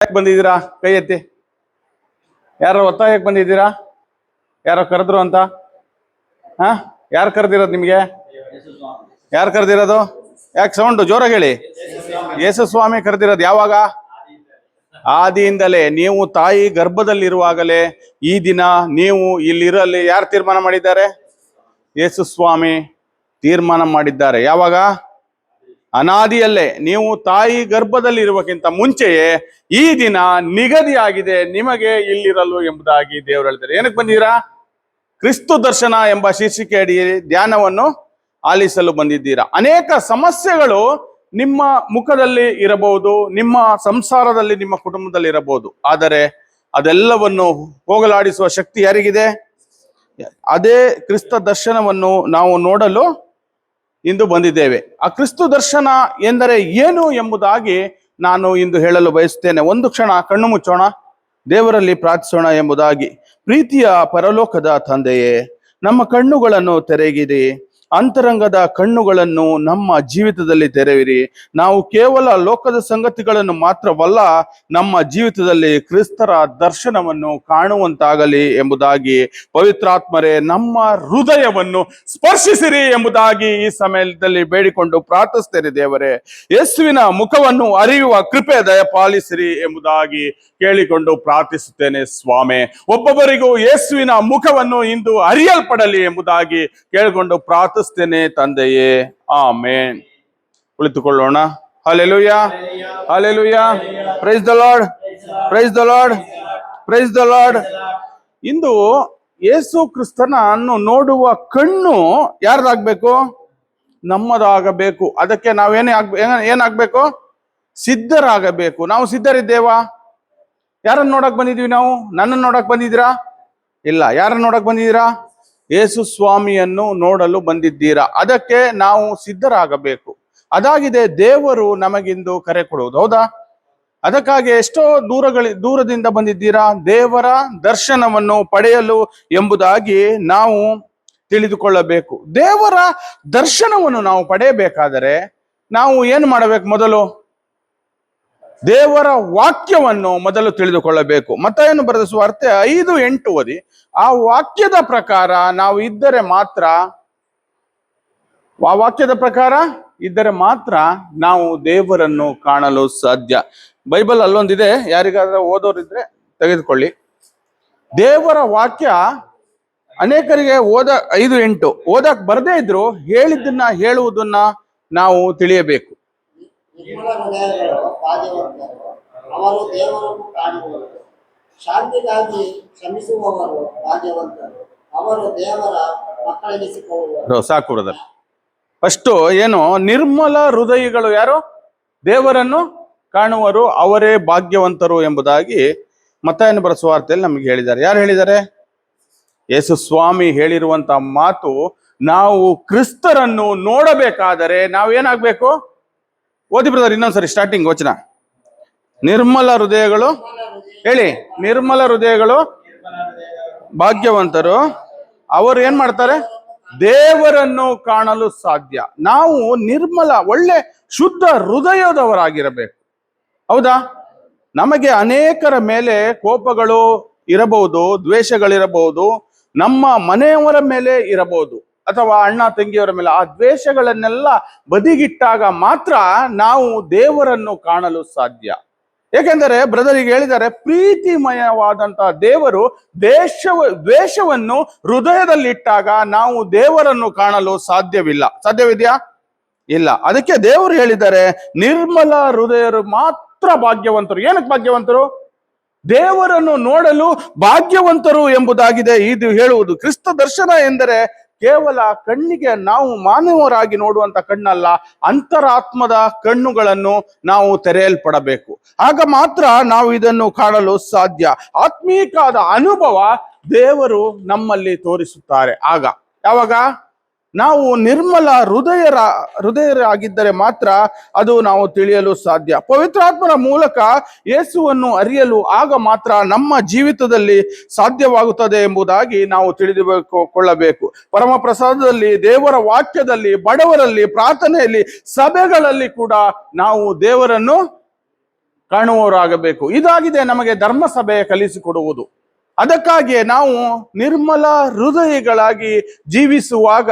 ಯಾಕೆ ಬಂದಿದ್ದೀರಾ? ಕೈ ಎತ್ತಿ. ಯಾರೋ ಒತ್ತಾಯಕ್ಕೆ ಬಂದಿದ್ದೀರಾ? ಯಾರೋ ಕರೆದ್ರು ಅಂತ? ಯಾರು ಕರೆದಿರೋದು ನಿಮಗೆ? ಯಾರು ಕರೆದಿರೋದು? ಯಾಕೆ ಸೌಂಡು ಜೋರಾಗಿ ಹೇಳಿ. ಯೇಸು ಸ್ವಾಮಿ ಕರೆದಿರೋದು. ಯಾವಾಗ? ಆದಿಯಿಂದಲೇ. ನೀವು ತಾಯಿ ಗರ್ಭದಲ್ಲಿರುವಾಗಲೇ ಈ ದಿನ ನೀವು ಇಲ್ಲಿರಲಿ ಯಾರು ತೀರ್ಮಾನ ಮಾಡಿದ್ದಾರೆ? ಯೇಸು ಸ್ವಾಮಿ ತೀರ್ಮಾನ ಮಾಡಿದ್ದಾರೆ. ಯಾವಾಗ? ಅನಾದಿಯಲ್ಲೇ. ನೀವು ತಾಯಿ ಗರ್ಭದಲ್ಲಿ ಇರುವಕ್ಕಿಂತ ಮುಂಚೆಯೇ ಈ ದಿನ ನಿಗದಿಯಾಗಿದೆ ನಿಮಗೆ ಇಲ್ಲಿರಲು ಎಂಬುದಾಗಿ ದೇವರು ಹೇಳ್ತಾರೆ. ಏನಕ್ಕೆ ಬಂದಿದ್ದೀರಾ? ಕ್ರಿಸ್ತು ದರ್ಶನ ಎಂಬ ಶೀರ್ಷಿಕೆ ಅಡಿ ಧ್ಯಾನವನ್ನು ಆಲಿಸಲು ಬಂದಿದ್ದೀರಾ. ಅನೇಕ ಸಮಸ್ಯೆಗಳು ನಿಮ್ಮ ಮುಖದಲ್ಲಿ ಇರಬಹುದು, ನಿಮ್ಮ ಸಂಸಾರದಲ್ಲಿ, ನಿಮ್ಮ ಕುಟುಂಬದಲ್ಲಿ ಇರಬಹುದು. ಆದರೆ ಅದೆಲ್ಲವನ್ನು ಹೋಗಲಾಡಿಸುವ ಶಕ್ತಿ ಯಾರಿಗಿದೆ? ಅದೇ ಕ್ರಿಸ್ತ ದರ್ಶನವನ್ನು ನಾವು ನೋಡಲು ಇಂದು ಬಂದಿದ್ದೇವೆ. ಆ ಕ್ರಿಸ್ತು ದರ್ಶನ ಎಂದರೆ ಏನು ಎಂಬುದಾಗಿ ನಾನು ಇಂದು ಹೇಳಲು ಬಯಸುತ್ತೇನೆ. ಒಂದು ಕ್ಷಣ ಕಣ್ಣು ಮುಚ್ಚೋಣ, ದೇವರಲ್ಲಿ ಪ್ರಾರ್ಥಿಸೋಣ ಎಂಬುದಾಗಿ. ಪ್ರೀತಿಯ ಪರಲೋಕದ ತಂದೆಯೇ, ನಮ್ಮ ಕಣ್ಣುಗಳನ್ನು ತೆರೆಗಿರಿ, ಅಂತರಂಗದ ಕಣ್ಣುಗಳನ್ನು ನಮ್ಮ ಜೀವಿತದಲ್ಲಿ ತೆರೆಯಿರಿ. ನಾವು ಕೇವಲ ಲೋಕದ ಸಂಗತಿಗಳನ್ನು ಮಾತ್ರವಲ್ಲ, ನಮ್ಮ ಜೀವಿತದಲ್ಲಿ ಕ್ರಿಸ್ತರ ದರ್ಶನವನ್ನು ಕಾಣುವಂತಾಗಲಿ ಎಂಬುದಾಗಿ ಪವಿತ್ರಾತ್ಮರೇ ನಮ್ಮ ಹೃದಯವನ್ನು ಸ್ಪರ್ಶಿಸಿರಿ ಎಂಬುದಾಗಿ ಈ ಸಮಯದಲ್ಲಿ ಬೇಡಿಕೊಂಡು ಪ್ರಾರ್ಥಿಸ್ತೇನೆ. ದೇವರೇ, ಯೇಸುವಿನ ಮುಖವನ್ನು ಅರಿಯುವ ಕೃಪೆ ದಯಪಾಲಿಸಿರಿ ಎಂಬುದಾಗಿ ಕೇಳಿಕೊಂಡು ಪ್ರಾರ್ಥಿಸುತ್ತೇನೆ. ಸ್ವಾಮಿ, ಒಬ್ಬೊಬ್ಬರಿಗೂ ಯೇಸುವಿನ ಮುಖವನ್ನು ಇಂದು ಅರಿಯಲ್ಪಡಲಿ ಎಂಬುದಾಗಿ ಕೇಳಿಕೊಂಡು ಪ್ರಾರ್ಥಿಸ್ತೇನೆ ತಂದೆಯೇ. ಆಮೆನ್. ಕುಳಿತುಕೊಳ್ಳೋಣ. ಹಲ್ಲೆಲೂಯಾ, ಹಲ್ಲೆಲೂಯಾ. Praise the lord, praise the lord, praise the lord. ಇಂದು ಯೇಸು ಕ್ರಿಸ್ತನನ್ನು ನೋಡುವ ಕಣ್ಣು ಯಾರ್ದಾಗಬೇಕು? ನಮ್ಮದಾಗಬೇಕು. ಅದಕ್ಕೆ ಏನಾಗಬೇಕು? ಸಿದ್ಧರಾಗಬೇಕು. ನಾವು ಸಿದ್ಧರಿದ್ದೇವಾ? ಯಾರನ್ನು ನೋಡಕ್ ಬಂದಿದ್ವಿ ನಾವು? ನನ್ನನ್ನು ನೋಡಕ್ ಬಂದಿದ್ದೀರಾ? ಇಲ್ಲ. ಯಾರನ್ನು ನೋಡಕ್ ಬಂದಿದ್ದೀರಾ? ಯೇಸು ಸ್ವಾಮಿಯನ್ನು ನೋಡಲು ಬಂದಿದ್ದೀರಾ. ಅದಕ್ಕೆ ನಾವು ಸಿದ್ಧರಾಗಬೇಕು. ಅದಾಗಿದೆ ದೇವರು ನಮಗಿಂದು ಕರೆ ಕೊಡುವುದು. ಹೌದಾ? ಅದಕ್ಕಾಗಿ ಎಷ್ಟೋ ದೂರದಿಂದ ಬಂದಿದ್ದೀರಾ ದೇವರ ದರ್ಶನವನ್ನು ಪಡೆಯಲು ಎಂಬುದಾಗಿ ನಾವು ತಿಳಿದುಕೊಳ್ಳಬೇಕು. ದೇವರ ದರ್ಶನವನ್ನು ನಾವು ಪಡೆಯಬೇಕಾದರೆ ನಾವು ಏನು ಮಾಡಬೇಕು? ಮೊದಲು ದೇವರ ವಾಕ್ಯವನ್ನು ಮೊದಲು ತಿಳಿದುಕೊಳ್ಳಬೇಕು. ಮತ್ತಾಯನು ಬರೆದ ಸುವಾರ್ತೆ 5:8 ಓದಿ. ಆ ವಾಕ್ಯದ ಪ್ರಕಾರ ನಾವು ಇದ್ದರೆ ಮಾತ್ರ, ಆ ವಾಕ್ಯದ ಪ್ರಕಾರ ಇದ್ದರೆ ಮಾತ್ರ ನಾವು ದೇವರನ್ನು ಕಾಣಲು ಸಾಧ್ಯ. ಬೈಬಲ್ ಅಲ್ಲೊಂದಿದೆ, ಯಾರಿಗಾದ್ರೂ ಓದೋರಿದ್ರೆ ತೆಗೆದುಕೊಳ್ಳಿ. ದೇವರ ವಾಕ್ಯ ಅನೇಕರಿಗೆ 5:8 ಓದಕ್ ಬರದೇ ಇದ್ರು ಹೇಳಿದ್ದನ್ನ ಹೇಳುವುದನ್ನ ನಾವು ತಿಳಿಯಬೇಕು. ನಿರ್ಮಲ ಹೃದಯಗಳು ಭಾಗ್ಯವಂತರು, ಅವರು ದೇವರನ್ನು ಕಾಣುವರು. ಶಾಂತಿಗಾಗಿ ಶ್ರಮಿಸುವವರು ಭಾಗ್ಯವಂತರು, ಅವರು ದೇವರ ಮಕ್ಕಳೆನಿಸಿಕೊಳ್ಳುವರು. ಸಾಕು ಬ್ರದರ್. ಫಸ್ಟ್ ಏನು? ನಿರ್ಮಲ ಹೃದಯಗಳು ಯಾರು? ದೇವರನ್ನು ಕಾಣುವರು, ಅವರೇ ಭಾಗ್ಯವಂತರು ಎಂಬುದಾಗಿ ಮತ್ತಾಯನ ಬರೆದ ಸುವಾರ್ತೆಯಲ್ಲಿ ನಮಗೆ ಹೇಳಿದ್ದಾರೆ. ಯಾರು ಹೇಳಿದ್ದಾರೆ? ಯೇಸು ಸ್ವಾಮಿ ಹೇಳಿರುವಂತ ಮಾತು. ನಾವು ಕ್ರಿಸ್ತರನ್ನು ನೋಡಬೇಕಾದರೆ ನಾವೇನಾಗಬೇಕು? ಓದಿ ಬ್ರದರ್ ಇನ್ನೊಂದ್ಸರಿ ಸ್ಟಾರ್ಟಿಂಗ್ ವಚನ. ನಿರ್ಮಲ ಹೃದಯಗಳು, ಹೇಳಿ. ನಿರ್ಮಲ ಹೃದಯಗಳು ಭಾಗ್ಯವಂತರು, ಅವರು ಏನ್ ಮಾಡ್ತಾರೆ? ದೇವರನ್ನು ಕಾಣಲು ಸಾಧ್ಯ. ನಾವು ನಿರ್ಮಲ, ಒಳ್ಳೆ ಶುದ್ಧ ಹೃದಯದವರಾಗಿರಬೇಕು. ಹೌದಾ? ನಮಗೆ ಅನೇಕರ ಮೇಲೆ ಕೋಪಗಳು ಇರಬಹುದು, ದ್ವೇಷಗಳಿರಬಹುದು, ನಮ್ಮ ಮನೆಯವರ ಮೇಲೆ ಇರಬಹುದು, ಅಥವಾ ಅಣ್ಣ ತಂಗಿಯವರ ಮೇಲೆ. ಆ ದ್ವೇಷಗಳನ್ನೆಲ್ಲ ಬದಿಗಿಟ್ಟಾಗ ಮಾತ್ರ ನಾವು ದೇವರನ್ನು ಕಾಣಲು ಸಾಧ್ಯ. ಏಕೆಂದರೆ ಬ್ರದರಿಗೆ ಹೇಳಿದ್ದಾರೆ, ಪ್ರೀತಿಮಯವಾದಂತಹ ದೇವರು ದ್ವೇಷವನ್ನು ಹೃದಯದಲ್ಲಿಟ್ಟಾಗ ನಾವು ದೇವರನ್ನು ಕಾಣಲು ಸಾಧ್ಯವಿಲ್ಲ. ಸಾಧ್ಯವಿದೆಯಾ? ಇಲ್ಲ. ಅದಕ್ಕೆ ದೇವರು ಹೇಳಿದ್ದಾರೆ, ನಿರ್ಮಲ ಹೃದಯರು ಮಾತ್ರ ಭಾಗ್ಯವಂತರು. ಏನಕ್ಕೆ ಭಾಗ್ಯವಂತರು? ದೇವರನ್ನು ನೋಡಲು ಭಾಗ್ಯವಂತರು ಎಂಬುದಾಗಿದೆ ಇದು ಹೇಳುವುದು. ಕ್ರಿಸ್ತ ದರ್ಶನ ಎಂದರೆ ಕೇವಲ ಕಣ್ಣಿಗೆ ನಾವು ಮಾನವರಾಗಿ ನೋಡುವಂತ ಕಣ್ಣಲ್ಲ, ಅಂತರಾತ್ಮದ ಕಣ್ಣುಗಳನ್ನು ನಾವು ತೆರೆಯಲ್ಪಡಬೇಕು. ಆಗ ಮಾತ್ರ ನಾವು ಇದನ್ನು ಕಾಣಲು ಸಾಧ್ಯ. ಆತ್ಮೀಕಾದ ಅನುಭವ ದೇವರು ನಮ್ಮಲ್ಲಿ ತೋರಿಸುತ್ತಾರೆ. ಆಗ ಯಾವಾಗ? ನಾವು ನಿರ್ಮಲ ಹೃದಯರಾಗಿದ್ದರೆ ಮಾತ್ರ ಅದು ನಾವು ತಿಳಿಯಲು ಸಾಧ್ಯ. ಪವಿತ್ರಾತ್ಮನ ಮೂಲಕ ಯೇಸುವನ್ನು ಅರಿಯಲು ಆಗ ಮಾತ್ರ ನಮ್ಮ ಜೀವಿತದಲ್ಲಿ ಸಾಧ್ಯವಾಗುತ್ತದೆ ಎಂಬುದಾಗಿ ನಾವು ತಿಳಿದುಕೊಳ್ಳಬೇಕು. ಪರಮ ಪ್ರಸಾದದಲ್ಲಿ, ದೇವರ ವಾಕ್ಯದಲ್ಲಿ, ಬಡವರಲ್ಲಿ, ಪ್ರಾರ್ಥನೆಯಲ್ಲಿ, ಸಭೆಗಳಲ್ಲಿ ಕೂಡ ನಾವು ದೇವರನ್ನು ಕಾಣುವವರಾಗಬೇಕು. ಇದಾಗಿದೆ ನಮಗೆ ಧರ್ಮಸಭೆ ಕಲಿಸಿಕೊಡುವುದು. ಅದಕ್ಕಾಗಿಯೇ ನಾವು ನಿರ್ಮಲ ಹೃದಯಗಳಾಗಿ ಜೀವಿಸುವಾಗ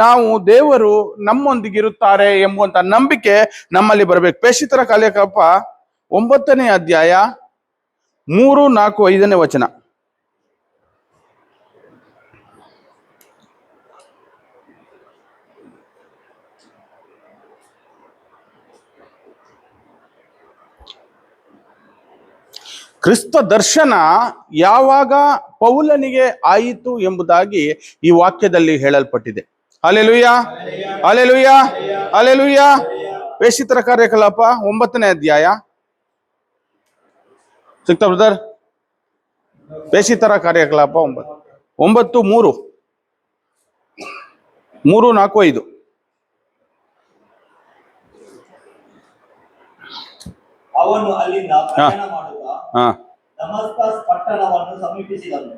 ನಾವು ದೇವರು ನಮ್ಮೊಂದಿಗಿರುತ್ತಾರೆ ಎಂಬುವಂತ ನಂಬಿಕೆ ನಮ್ಮಲ್ಲಿ ಬರಬೇಕು. ಪ್ರೇಷಿತರ ಕಾರ್ಯಕಲಾಪ 9ನೇ ಅಧ್ಯಾಯ 3, 4, 5ನೇ ವಚನ. ಕ್ರಿಸ್ತ ದರ್ಶನ ಯಾವಾಗ ಪೌಲನಿಗೆ ಆಯಿತು ಎಂಬುದಾಗಿ ಈ ವಾಕ್ಯದಲ್ಲಿ ಹೇಳಲ್ಪಟ್ಟಿದೆ. ಹಲ್ಲೆಲೂಯಾ, ಹಲ್ಲೆಲೂಯಾ, ಹಲ್ಲೆಲೂಯಾ. ಪ್ರೇಷಿತರ ಕಾರ್ಯಕಲಾಪ 9ನೇ ಅಧ್ಯಾಯ ಸಿಗ್ತಾ ಬ್ರದರ್? ಪ್ರೇಷಿತರ ಕಾರ್ಯಕಲಾಪ 9, 3, 4, 5. ಅವನು ಅಲ್ಲಿಂದ ಪ್ರಯಾಣ ಮಾಡುತ್ತಾ ದಮಸ್ಕಸ್ ಪಟ್ಟಣವನ್ನು ಸಮೀಪಿಸಿದನು.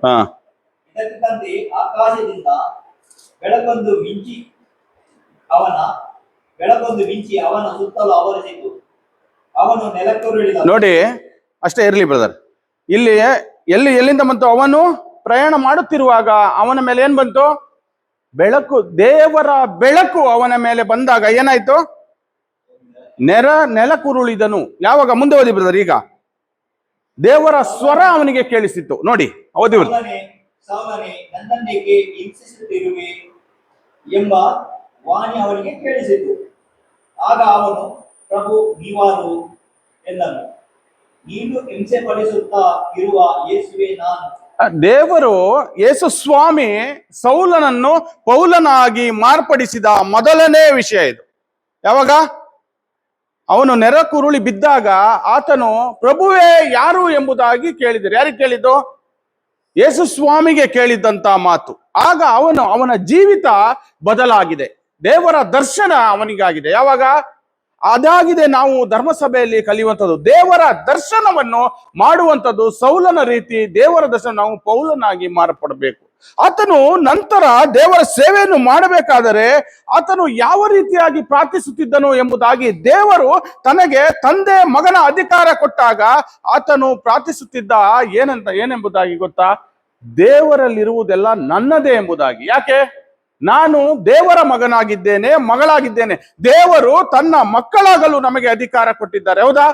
ಇದಕ್ಕಂತೆ ಆಕಾಶದಿಂದ ಬೆಳಕೊಂದು ಮಿಂಚಿ ಅವನ ಸುತ್ತಲೂ ಆವರಿಸಿತು. ಅವನು ನೆಲಕ್ಕುರುಳಿದ. ನೋಡಿ, ಅಷ್ಟೇ ಇರಲಿ ಬ್ರದರ್. ಇಲ್ಲಿ ಎಲ್ಲಿಂದ ಬಂತು? ಅವನು ಪ್ರಯಾಣ ಮಾಡುತ್ತಿರುವಾಗ ಅವನ ಮೇಲೆ ಏನ್ ಬಂತು? ಬೆಳಕು, ದೇವರ ಬೆಳಕು ಅವನ ಮೇಲೆ ಬಂದಾಗ ಏನಾಯ್ತು? ನೆಲಕುರುಳಿದನು. ಯಾವಾಗ? ಮುಂದೆ ಓದಿ ಬ್ರದರ್. ಈಗ ದೇವರ ಸ್ವರ ಅವನಿಗೆ ಕೇಳಿಸಿತ್ತು. ನೋಡಿ, ಓದಿ ಬ್ರದರ್. ಸೌಲನೇ, ನನ್ನನ್ನೇಕೆ ಹಿಂಸಿಸುತ್ತಿರುವೆ ಎಂಬ ವಾಣಿ ಅವನಿಗೆ ಕೇಳಿಸಿತು. ಆಗ ಅವನು, ಪ್ರಭು ನೀವಾರು ಎಂದನು. ನೀನು ಹಿಂಸೆ ಪಡಿಸುತ್ತಾ ಇರುವ ಯೇಸುವೆ ನಾನು. ದೇವರು ಯೇಸು ಸ್ವಾಮಿ ಸೌಲನನ್ನು ಪೌಲನಾಗಿ ಮಾರ್ಪಡಿಸಿದ ಮೊದಲನೇ ವಿಷಯ ಇದು. ಯಾವಾಗ? ಅವನು ನೆರಕುರುಳಿ ಬಿದ್ದಾಗ ಆತನು ಪ್ರಭುವೇ ಯಾರು ಎಂಬುದಾಗಿ ಕೇಳಿದರು. ಯಾರಿಗೆ ಕೇಳಿದ್ದು? ಯೇಸು ಸ್ವಾಮಿಗೆ ಕೇಳಿದ್ದಂತ ಮಾತು. ಆಗ ಅವನ ಜೀವಿತ ಬದಲಾಗಿದೆ. ದೇವರ ದರ್ಶನ ಅವನಿಗಾಗಿದೆ. ಯಾವಾಗ? ಅದಾಗಿದೆ ನಾವು ಧರ್ಮಸಭೆಯಲ್ಲಿ ಕಲಿಯುವಂಥದ್ದು. ದೇವರ ದರ್ಶನವನ್ನು ಮಾಡುವಂಥದ್ದು ಸೌಲನ ರೀತಿ ದೇವರ ದರ್ಶನ ನಾವು ಪೌಲನಾಗಿ ಮಾರ್ಪಡಬೇಕು. ಆತನು ನಂತರ ದೇವರ ಸೇವೆಯನ್ನು ಮಾಡಬೇಕಾದರೆ ಆತನು ಯಾವ ರೀತಿಯಾಗಿ ಪ್ರಾರ್ಥಿಸುತ್ತಿದ್ದನು ಎಂಬುದಾಗಿ ದೇವರು ತನಗೆ ತಂದೆ ಮಗನ ಅಧಿಕಾರ ಕೊಟ್ಟಾಗ ಆತನು ಪ್ರಾರ್ಥಿಸುತ್ತಿದ್ದ ಏನೆಂಬುದಾಗಿ ಗೊತ್ತಾ? ದೇವರಲ್ಲಿರುವುದೆಲ್ಲ ನನ್ನದೇ ಎಂಬುದಾಗಿ. ಯಾಕೆ? ನಾನು ದೇವರ ಮಗನಾಗಿದ್ದೇನೆ, ಮಗಳಾಗಿದ್ದೇನೆ. ದೇವರು ತನ್ನ ಮಕ್ಕಳಾಗಲು ನಮಗೆ ಅಧಿಕಾರ ಕೊಟ್ಟಿದ್ದಾರೆ. ಹೌದಾ?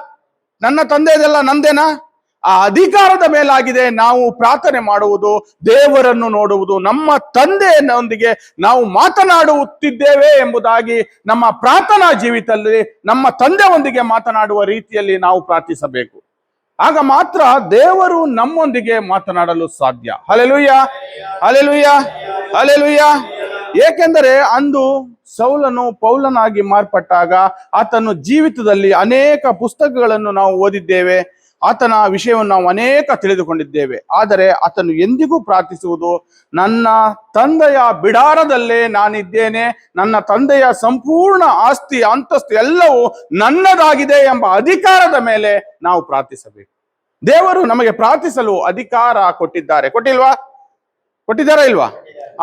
ನನ್ನ ತಂದೆದೆಲ್ಲ ನಂದೇನಾ? ಆ ಅಧಿಕಾರದ ಮೇಲಾಗಿದೆ ನಾವು ಪ್ರಾರ್ಥನೆ ಮಾಡುವುದು, ದೇವರನ್ನು ನೋಡುವುದು, ನಮ್ಮ ತಂದೆಯೊಂದಿಗೆ ನಾವು ಮಾತನಾಡುತ್ತಿದ್ದೇವೆ ಎಂಬುದಾಗಿ ನಮ್ಮ ಪ್ರಾರ್ಥನಾ ಜೀವಿತದಲ್ಲಿ ನಮ್ಮ ತಂದೆಯೊಂದಿಗೆ ಮಾತನಾಡುವ ರೀತಿಯಲ್ಲಿ ನಾವು ಪ್ರಾರ್ಥಿಸಬೇಕು. ಆಗ ಮಾತ್ರ ದೇವರು ನಮ್ಮೊಂದಿಗೆ ಮಾತನಾಡಲು ಸಾಧ್ಯ. ಹಲ್ಲೆಲೂಯಾ, ಹಲ್ಲೆಲೂಯಾ, ಹಲ್ಲೆಲೂಯಾ. ಏಕೆಂದರೆ ಅಂದು ಸೌಲನು ಪೌಲನಾಗಿ ಮಾರ್ಪಟ್ಟಾಗ ಆತನ ಜೀವಿತದಲ್ಲಿ ಅನೇಕ ಪುಸ್ತಕಗಳನ್ನು ನಾವು ಓದಿದ್ದೇವೆ, ಆತನ ವಿಷಯವನ್ನು ನಾವು ಅನೇಕ ತಿಳಿದುಕೊಂಡಿದ್ದೇವೆ. ಆದರೆ ಆತನು ಎಂದಿಗೂ ಪ್ರಾರ್ಥಿಸುವುದು, ನನ್ನ ತಂದೆಯ ಬಿಡಾರದಲ್ಲೇ ನಾನಿದ್ದೇನೆ, ನನ್ನ ತಂದೆಯ ಸಂಪೂರ್ಣ ಆಸ್ತಿ ಅಂತಸ್ತು ಎಲ್ಲವೂ ನನ್ನದಾಗಿದೆ ಎಂಬ ಅಧಿಕಾರದ ಮೇಲೆ ನಾವು ಪ್ರಾರ್ಥಿಸಬೇಕು. ದೇವರು ನಮಗೆ ಪ್ರಾರ್ಥಿಸಲು ಅಧಿಕಾರ ಕೊಟ್ಟಿದ್ದಾರೆ. ಕೊಟ್ಟಿದ್ದಾರಾ ಇಲ್ವಾ?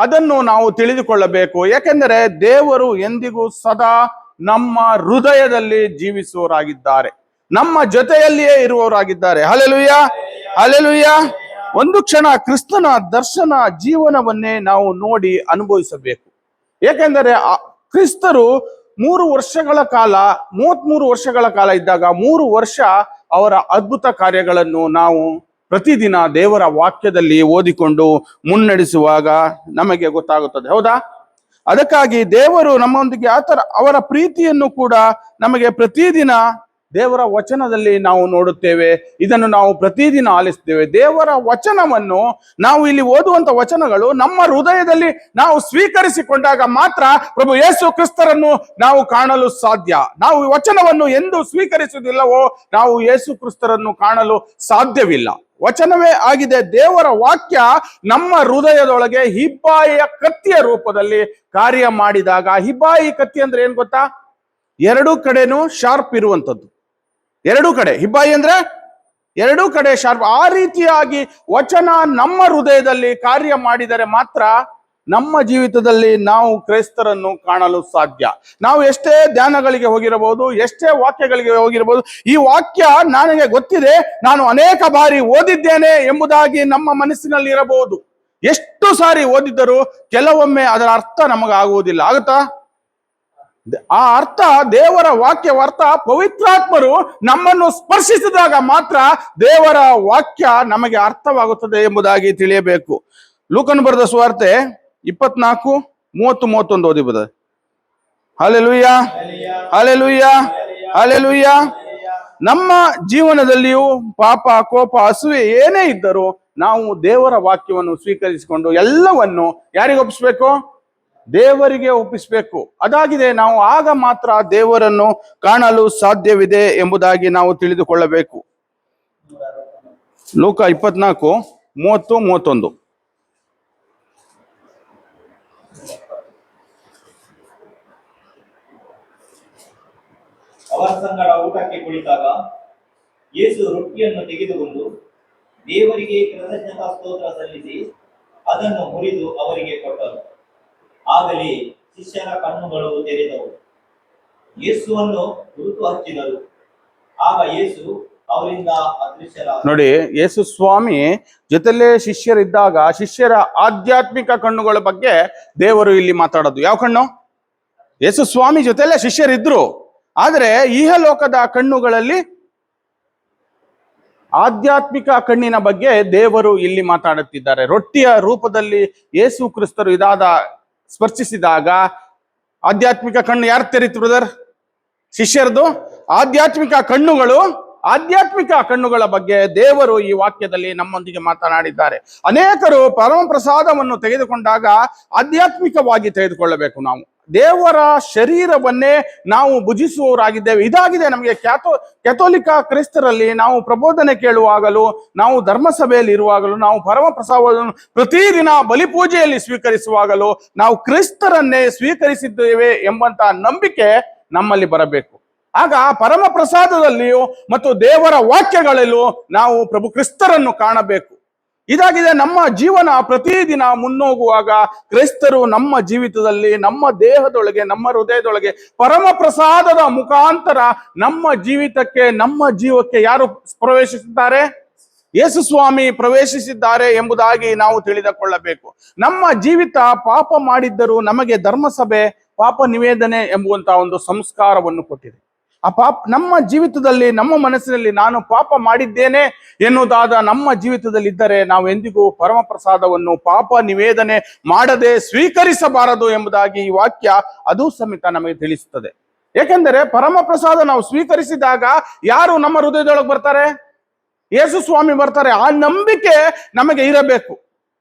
ಅದನ್ನು ನಾವು ತಿಳಿದುಕೊಳ್ಳಬೇಕು. ಯಾಕೆಂದರೆ ದೇವರು ಎಂದಿಗೂ ಸದಾ ನಮ್ಮ ಹೃದಯದಲ್ಲಿ ಜೀವಿಸುವವರಾಗಿದ್ದಾರೆ, ನಮ್ಮ ಜೊತೆಯಲ್ಲಿಯೇ ಇರುವವರಾಗಿದ್ದಾರೆ. Hallelujah, hallelujah. ಒಂದು ಕ್ಷಣ ಕ್ರಿಸ್ತನ ದರ್ಶನ ಜೀವನವನ್ನೇ ನಾವು ನೋಡಿ ಅನುಭವಿಸಬೇಕು. ಏಕೆಂದರೆ ಕ್ರಿಸ್ತರು 33 ವರ್ಷಗಳ ಕಾಲ ಇದ್ದಾಗ 3 ವರ್ಷ ಅವರ ಅದ್ಭುತ ಕಾರ್ಯಗಳನ್ನು ನಾವು ಪ್ರತಿದಿನ ದೇವರ ವಾಕ್ಯದಲ್ಲಿ ಓದಿಕೊಂಡು ಮುನ್ನಡೆಸುವಾಗ ನಮಗೆ ಗೊತ್ತಾಗುತ್ತದೆ. ಹೌದಾ? ಅದಕ್ಕಾಗಿ ದೇವರು ನಮ್ಮೊಂದಿಗೆ ಅವರ ಪ್ರೀತಿಯನ್ನು ಕೂಡ ನಮಗೆ ಪ್ರತಿದಿನ ದೇವರ ವಚನದಲ್ಲಿ ನಾವು ನೋಡುತ್ತೇವೆ. ಇದನ್ನು ನಾವು ಪ್ರತಿದಿನ ಆಲಿಸ್ತೇವೆ. ದೇವರ ವಚನವನ್ನು ನಾವು ಇಲ್ಲಿ ಓದುವಂತ ವಚನಗಳು ನಮ್ಮ ಹೃದಯದಲ್ಲಿ ನಾವು ಸ್ವೀಕರಿಸಿಕೊಂಡಾಗ ಮಾತ್ರ ಪ್ರಭು ಯೇಸು ಕ್ರಿಸ್ತರನ್ನು ನಾವು ಕಾಣಲು ಸಾಧ್ಯ. ನಾವು ವಚನವನ್ನು ಎಂದು ಸ್ವೀಕರಿಸುವುದಿಲ್ಲವೋ ನಾವು ಯೇಸು ಕ್ರಿಸ್ತರನ್ನು ಕಾಣಲು ಸಾಧ್ಯವಿಲ್ಲ. ವಚನವೇ ಆಗಿದೆ. ದೇವರ ವಾಕ್ಯ ನಮ್ಮ ಹೃದಯದೊಳಗೆ ಹಿಬ್ಬಾಯಿಯ ಕತ್ತಿಯ ರೂಪದಲ್ಲಿ ಕಾರ್ಯ ಮಾಡಿದಾಗ, ಹಿಬ್ಬಾಯಿ ಕತ್ತಿ ಅಂದ್ರೆ ಏನ್ ಗೊತ್ತಾ? 2 ಕಡೆನೂ ಶಾರ್ಪ್ ಇರುವಂಥದ್ದು. 2 ಕಡೆ ಹಿಬ್ಬಾಯಿ ಅಂದ್ರೆ 2 ಕಡೆ ಶಾರ್ಪ್. ಆ ರೀತಿಯಾಗಿ ವಚನ ನಮ್ಮ ಹೃದಯದಲ್ಲಿ ಕಾರ್ಯ ಮಾಡಿದರೆ ಮಾತ್ರ ನಮ್ಮ ಜೀವಿತದಲ್ಲಿ ನಾವು ಕ್ರೈಸ್ತರನ್ನು ಕಾಣಲು ಸಾಧ್ಯ. ನಾವು ಎಷ್ಟೇ ಧ್ಯಾನಗಳಿಗೆ ಹೋಗಿರಬಹುದು, ಎಷ್ಟೇ ವಾಕ್ಯಗಳಿಗೆ ಹೋಗಿರಬಹುದು, ಈ ವಾಕ್ಯ ನನಗೆ ಗೊತ್ತಿದೆ, ನಾನು ಅನೇಕ ಬಾರಿ ಓದಿದ್ದೇನೆ ಎಂಬುದಾಗಿ ನಮ್ಮ ಮನಸ್ಸಿನಲ್ಲಿ ಇರಬಹುದು. ಎಷ್ಟು ಸಾರಿ ಓದಿದ್ದರೂ ಕೆಲವೊಮ್ಮೆ ಅದರ ಅರ್ಥ ನಮಗಾಗುವುದಿಲ್ಲ. ಆಗುತ್ತಾ? ಆ ಅರ್ಥ, ದೇವರ ವಾಕ್ಯ ಅರ್ಥ ಪವಿತ್ರಾತ್ಮರು ನಮ್ಮನ್ನು ಸ್ಪರ್ಶಿಸಿದಾಗ ಮಾತ್ರ ದೇವರ ವಾಕ್ಯ ನಮಗೆ ಅರ್ಥವಾಗುತ್ತದೆ ಎಂಬುದಾಗಿ ತಿಳಿಯಬೇಕು. ಲೂಕನು ಬರೆದ ಸುವಾರ್ತೆ 24:30-31 ಓದಿ ಬದ. ಹಲ್ಲೆಲೂಯಾ, ಹಲ್ಲೆಲೂಯಾ, ಹಲ್ಲೆಲೂಯಾ. ನಮ್ಮ ಜೀವನದಲ್ಲಿಯೂ ಪಾಪ, ಕೋಪ, ಹಸುವೆ ಏನೇ ಇದ್ದರೂ ನಾವು ದೇವರ ವಾಕ್ಯವನ್ನು ಸ್ವೀಕರಿಸಿಕೊಂಡು ಎಲ್ಲವನ್ನು ಯಾರಿಗೆ ಒಪ್ಪಿಸ್ಬೇಕು? ದೇವರಿಗೆ ಒಪ್ಪಿಸಬೇಕು. ಅದಾಗಿದೆ. ನಾವು ಆಗ ಮಾತ್ರ ದೇವರನ್ನು ಕಾಣಲು ಸಾಧ್ಯವಿದೆ ಎಂಬುದಾಗಿ ನಾವು ತಿಳಿದುಕೊಳ್ಳಬೇಕು. ಲೂಕ 24:30-31. ಅವರ ಸಂಗಡ ಊಟಕ್ಕೆ ಕುಳಿತಾಗ ಯೇಸು ರೊಟ್ಟಿಯನ್ನು ತೆಗೆದುಕೊಂಡು ದೇವರಿಗೆ ಕೃತಜ್ಞತಾ ಸ್ತೋತ್ರ ಸಲ್ಲಿಸಿ ಅದನ್ನು ಮುರಿದು ಅವರಿಗೆ ಕೊಟ್ಟರು. ಆಗಲೇ ಶಿಷ್ಯರ ಕಣ್ಣುಗಳು ತೆರೆದವು, ಯೇಸುವನ್ನು ಗುರುತು ಹಚ್ಚಿದರು. ಆಗ ಯೇಸು ಅವರಿಂದ ಅದೃಶ್ಯರಾದರು. ನೋಡಿ, ಯೇಸು ಸ್ವಾಮಿ ಜೊತೆಲೇ ಶಿಷ್ಯರಿದ್ದಾಗ ಶಿಷ್ಯರ ಆಧ್ಯಾತ್ಮಿಕ ಕಣ್ಣುಗಳ ಬಗ್ಗೆ ದೇವರು ಇಲ್ಲಿ ಮಾತಾಡೋದು. ಯಾವ ಕಣ್ಣು? ಯೇಸು ಸ್ವಾಮಿ ಜೊತೆಲೇ ಶಿಷ್ಯರಿದ್ರು, ಆದರೆ ಇಹಲೋಕದ ಕಣ್ಣುಗಳಲ್ಲಿ ಆಧ್ಯಾತ್ಮಿಕ ಕಣ್ಣಿನ ಬಗ್ಗೆ ದೇವರು ಇಲ್ಲಿ ಮಾತಾಡುತ್ತಿದ್ದಾರೆ. ರೊಟ್ಟಿಯ ರೂಪದಲ್ಲಿ ಯೇಸು ಕ್ರಿಸ್ತರು ಸ್ಪರ್ಶಿಸಿದಾಗ ಆಧ್ಯಾತ್ಮಿಕ ಕಣ್ಣು ಯಾರು ತೆರೀತು ಬ್ರದರ್? ಶಿಷ್ಯರದು ಆಧ್ಯಾತ್ಮಿಕ ಕಣ್ಣುಗಳು. ಆಧ್ಯಾತ್ಮಿಕ ಕಣ್ಣುಗಳ ಬಗ್ಗೆ ದೇವರು ಈ ವಾಕ್ಯದಲ್ಲಿ ನಮ್ಮೊಂದಿಗೆ ಮಾತನಾಡಿದ್ದಾರೆ. ಅನೇಕರು ಪರಮ ಪ್ರಸಾದವನ್ನು ತೆಗೆದುಕೊಂಡಾಗ ಆಧ್ಯಾತ್ಮಿಕವಾಗಿ ತೆಗೆದುಕೊಳ್ಳಬೇಕು. ನಾವು ದೇವರ ಶರೀರವನ್ನೇ ನಾವು ಭುಜಿಸುವವರಾಗಿದ್ದೇವೆ. ಇದಾಗಿದೆ ನಮಗೆ ಕ್ಯಾಥೋಲಿಕ ಕ್ರೈಸ್ತರಲ್ಲಿ ನಾವು ಪ್ರಬೋಧನೆ ಕೇಳುವಾಗಲೂ, ನಾವು ಧರ್ಮಸಭೆಯಲ್ಲಿ ಇರುವಾಗಲೂ, ನಾವು ಪರಮ ಪ್ರಸಾದವನ್ನು ಪ್ರತಿದಿನ ಬಲಿಪೂಜೆಯಲ್ಲಿ ಸ್ವೀಕರಿಸುವಾಗಲೂ ನಾವು ಕ್ರಿಸ್ತರನ್ನೇ ಸ್ವೀಕರಿಸಿದ್ದೇವೆ ಎಂಬಂತ ನಂಬಿಕೆ ನಮ್ಮಲ್ಲಿ ಬರಬೇಕು. ಆಗ ಪರಮ ಪ್ರಸಾದದಲ್ಲಿಯೂ ಮತ್ತು ದೇವರ ವಾಕ್ಯಗಳಲ್ಲೂ ನಾವು ಪ್ರಭು ಕ್ರಿಸ್ತರನ್ನು ಕಾಣಬೇಕು. ಇದಾಗಿದೆ ನಮ್ಮ ಜೀವನ. ಪ್ರತಿದಿನ ಮುನ್ನೋಗುವಾಗ ಕ್ರೈಸ್ತರು ನಮ್ಮ ಜೀವಿತದಲ್ಲಿ, ನಮ್ಮ ದೇಹದೊಳಗೆ, ನಮ್ಮ ಹೃದಯದೊಳಗೆ ಪರಮ ಪ್ರಸಾದದ ಮುಖಾಂತರ ನಮ್ಮ ಜೀವಿತಕ್ಕೆ, ನಮ್ಮ ಜೀವಕ್ಕೆ ಯಾರು ಪ್ರವೇಶಿಸಿದ್ದಾರೆ? ಯೇಸು ಸ್ವಾಮಿ ಪ್ರವೇಶಿಸಿದ್ದಾರೆ ಎಂಬುದಾಗಿ ನಾವು ತಿಳಿದುಕೊಳ್ಳಬೇಕು. ನಮ್ಮ ಜೀವಿತ ಪಾಪ ಮಾಡಿದ್ದರೂ ನಮಗೆ ಧರ್ಮಸಭೆ ಪಾಪ ನಿವೇದನೆ ಎಂಬುವಂತಹ ಒಂದು ಸಂಸ್ಕಾರವನ್ನು ಕೊಟ್ಟಿದೆ. ಆ ನಮ್ಮ ಜೀವಿತದಲ್ಲಿ, ನಮ್ಮ ಮನಸ್ಸಿನಲ್ಲಿ ನಾನು ಪಾಪ ಮಾಡಿದ್ದೇನೆ ಎನ್ನುವುದಾದ ನಮ್ಮ ಜೀವಿತದಲ್ಲಿ ಇದ್ದರೆ ನಾವು ಎಂದಿಗೂ ಪರಮ ಪ್ರಸಾದವನ್ನು ಪಾಪ ನಿವೇದನೆ ಮಾಡದೆ ಸ್ವೀಕರಿಸಬಾರದು ಎಂಬುದಾಗಿ ಈ ವಾಕ್ಯ ಅದು ಸಮೇತ ನಮಗೆ ತಿಳಿಸುತ್ತದೆ. ಏಕೆಂದರೆ ಪರಮ ಪ್ರಸಾದ ನಾವು ಸ್ವೀಕರಿಸಿದಾಗ ಯಾರು ನಮ್ಮ ಹೃದಯದೊಳಗೆ ಬರ್ತಾರೆ? ಯೇಸು ಸ್ವಾಮಿ ಬರ್ತಾರೆ. ಆ ನಂಬಿಕೆ ನಮಗೆ ಇರಬೇಕು.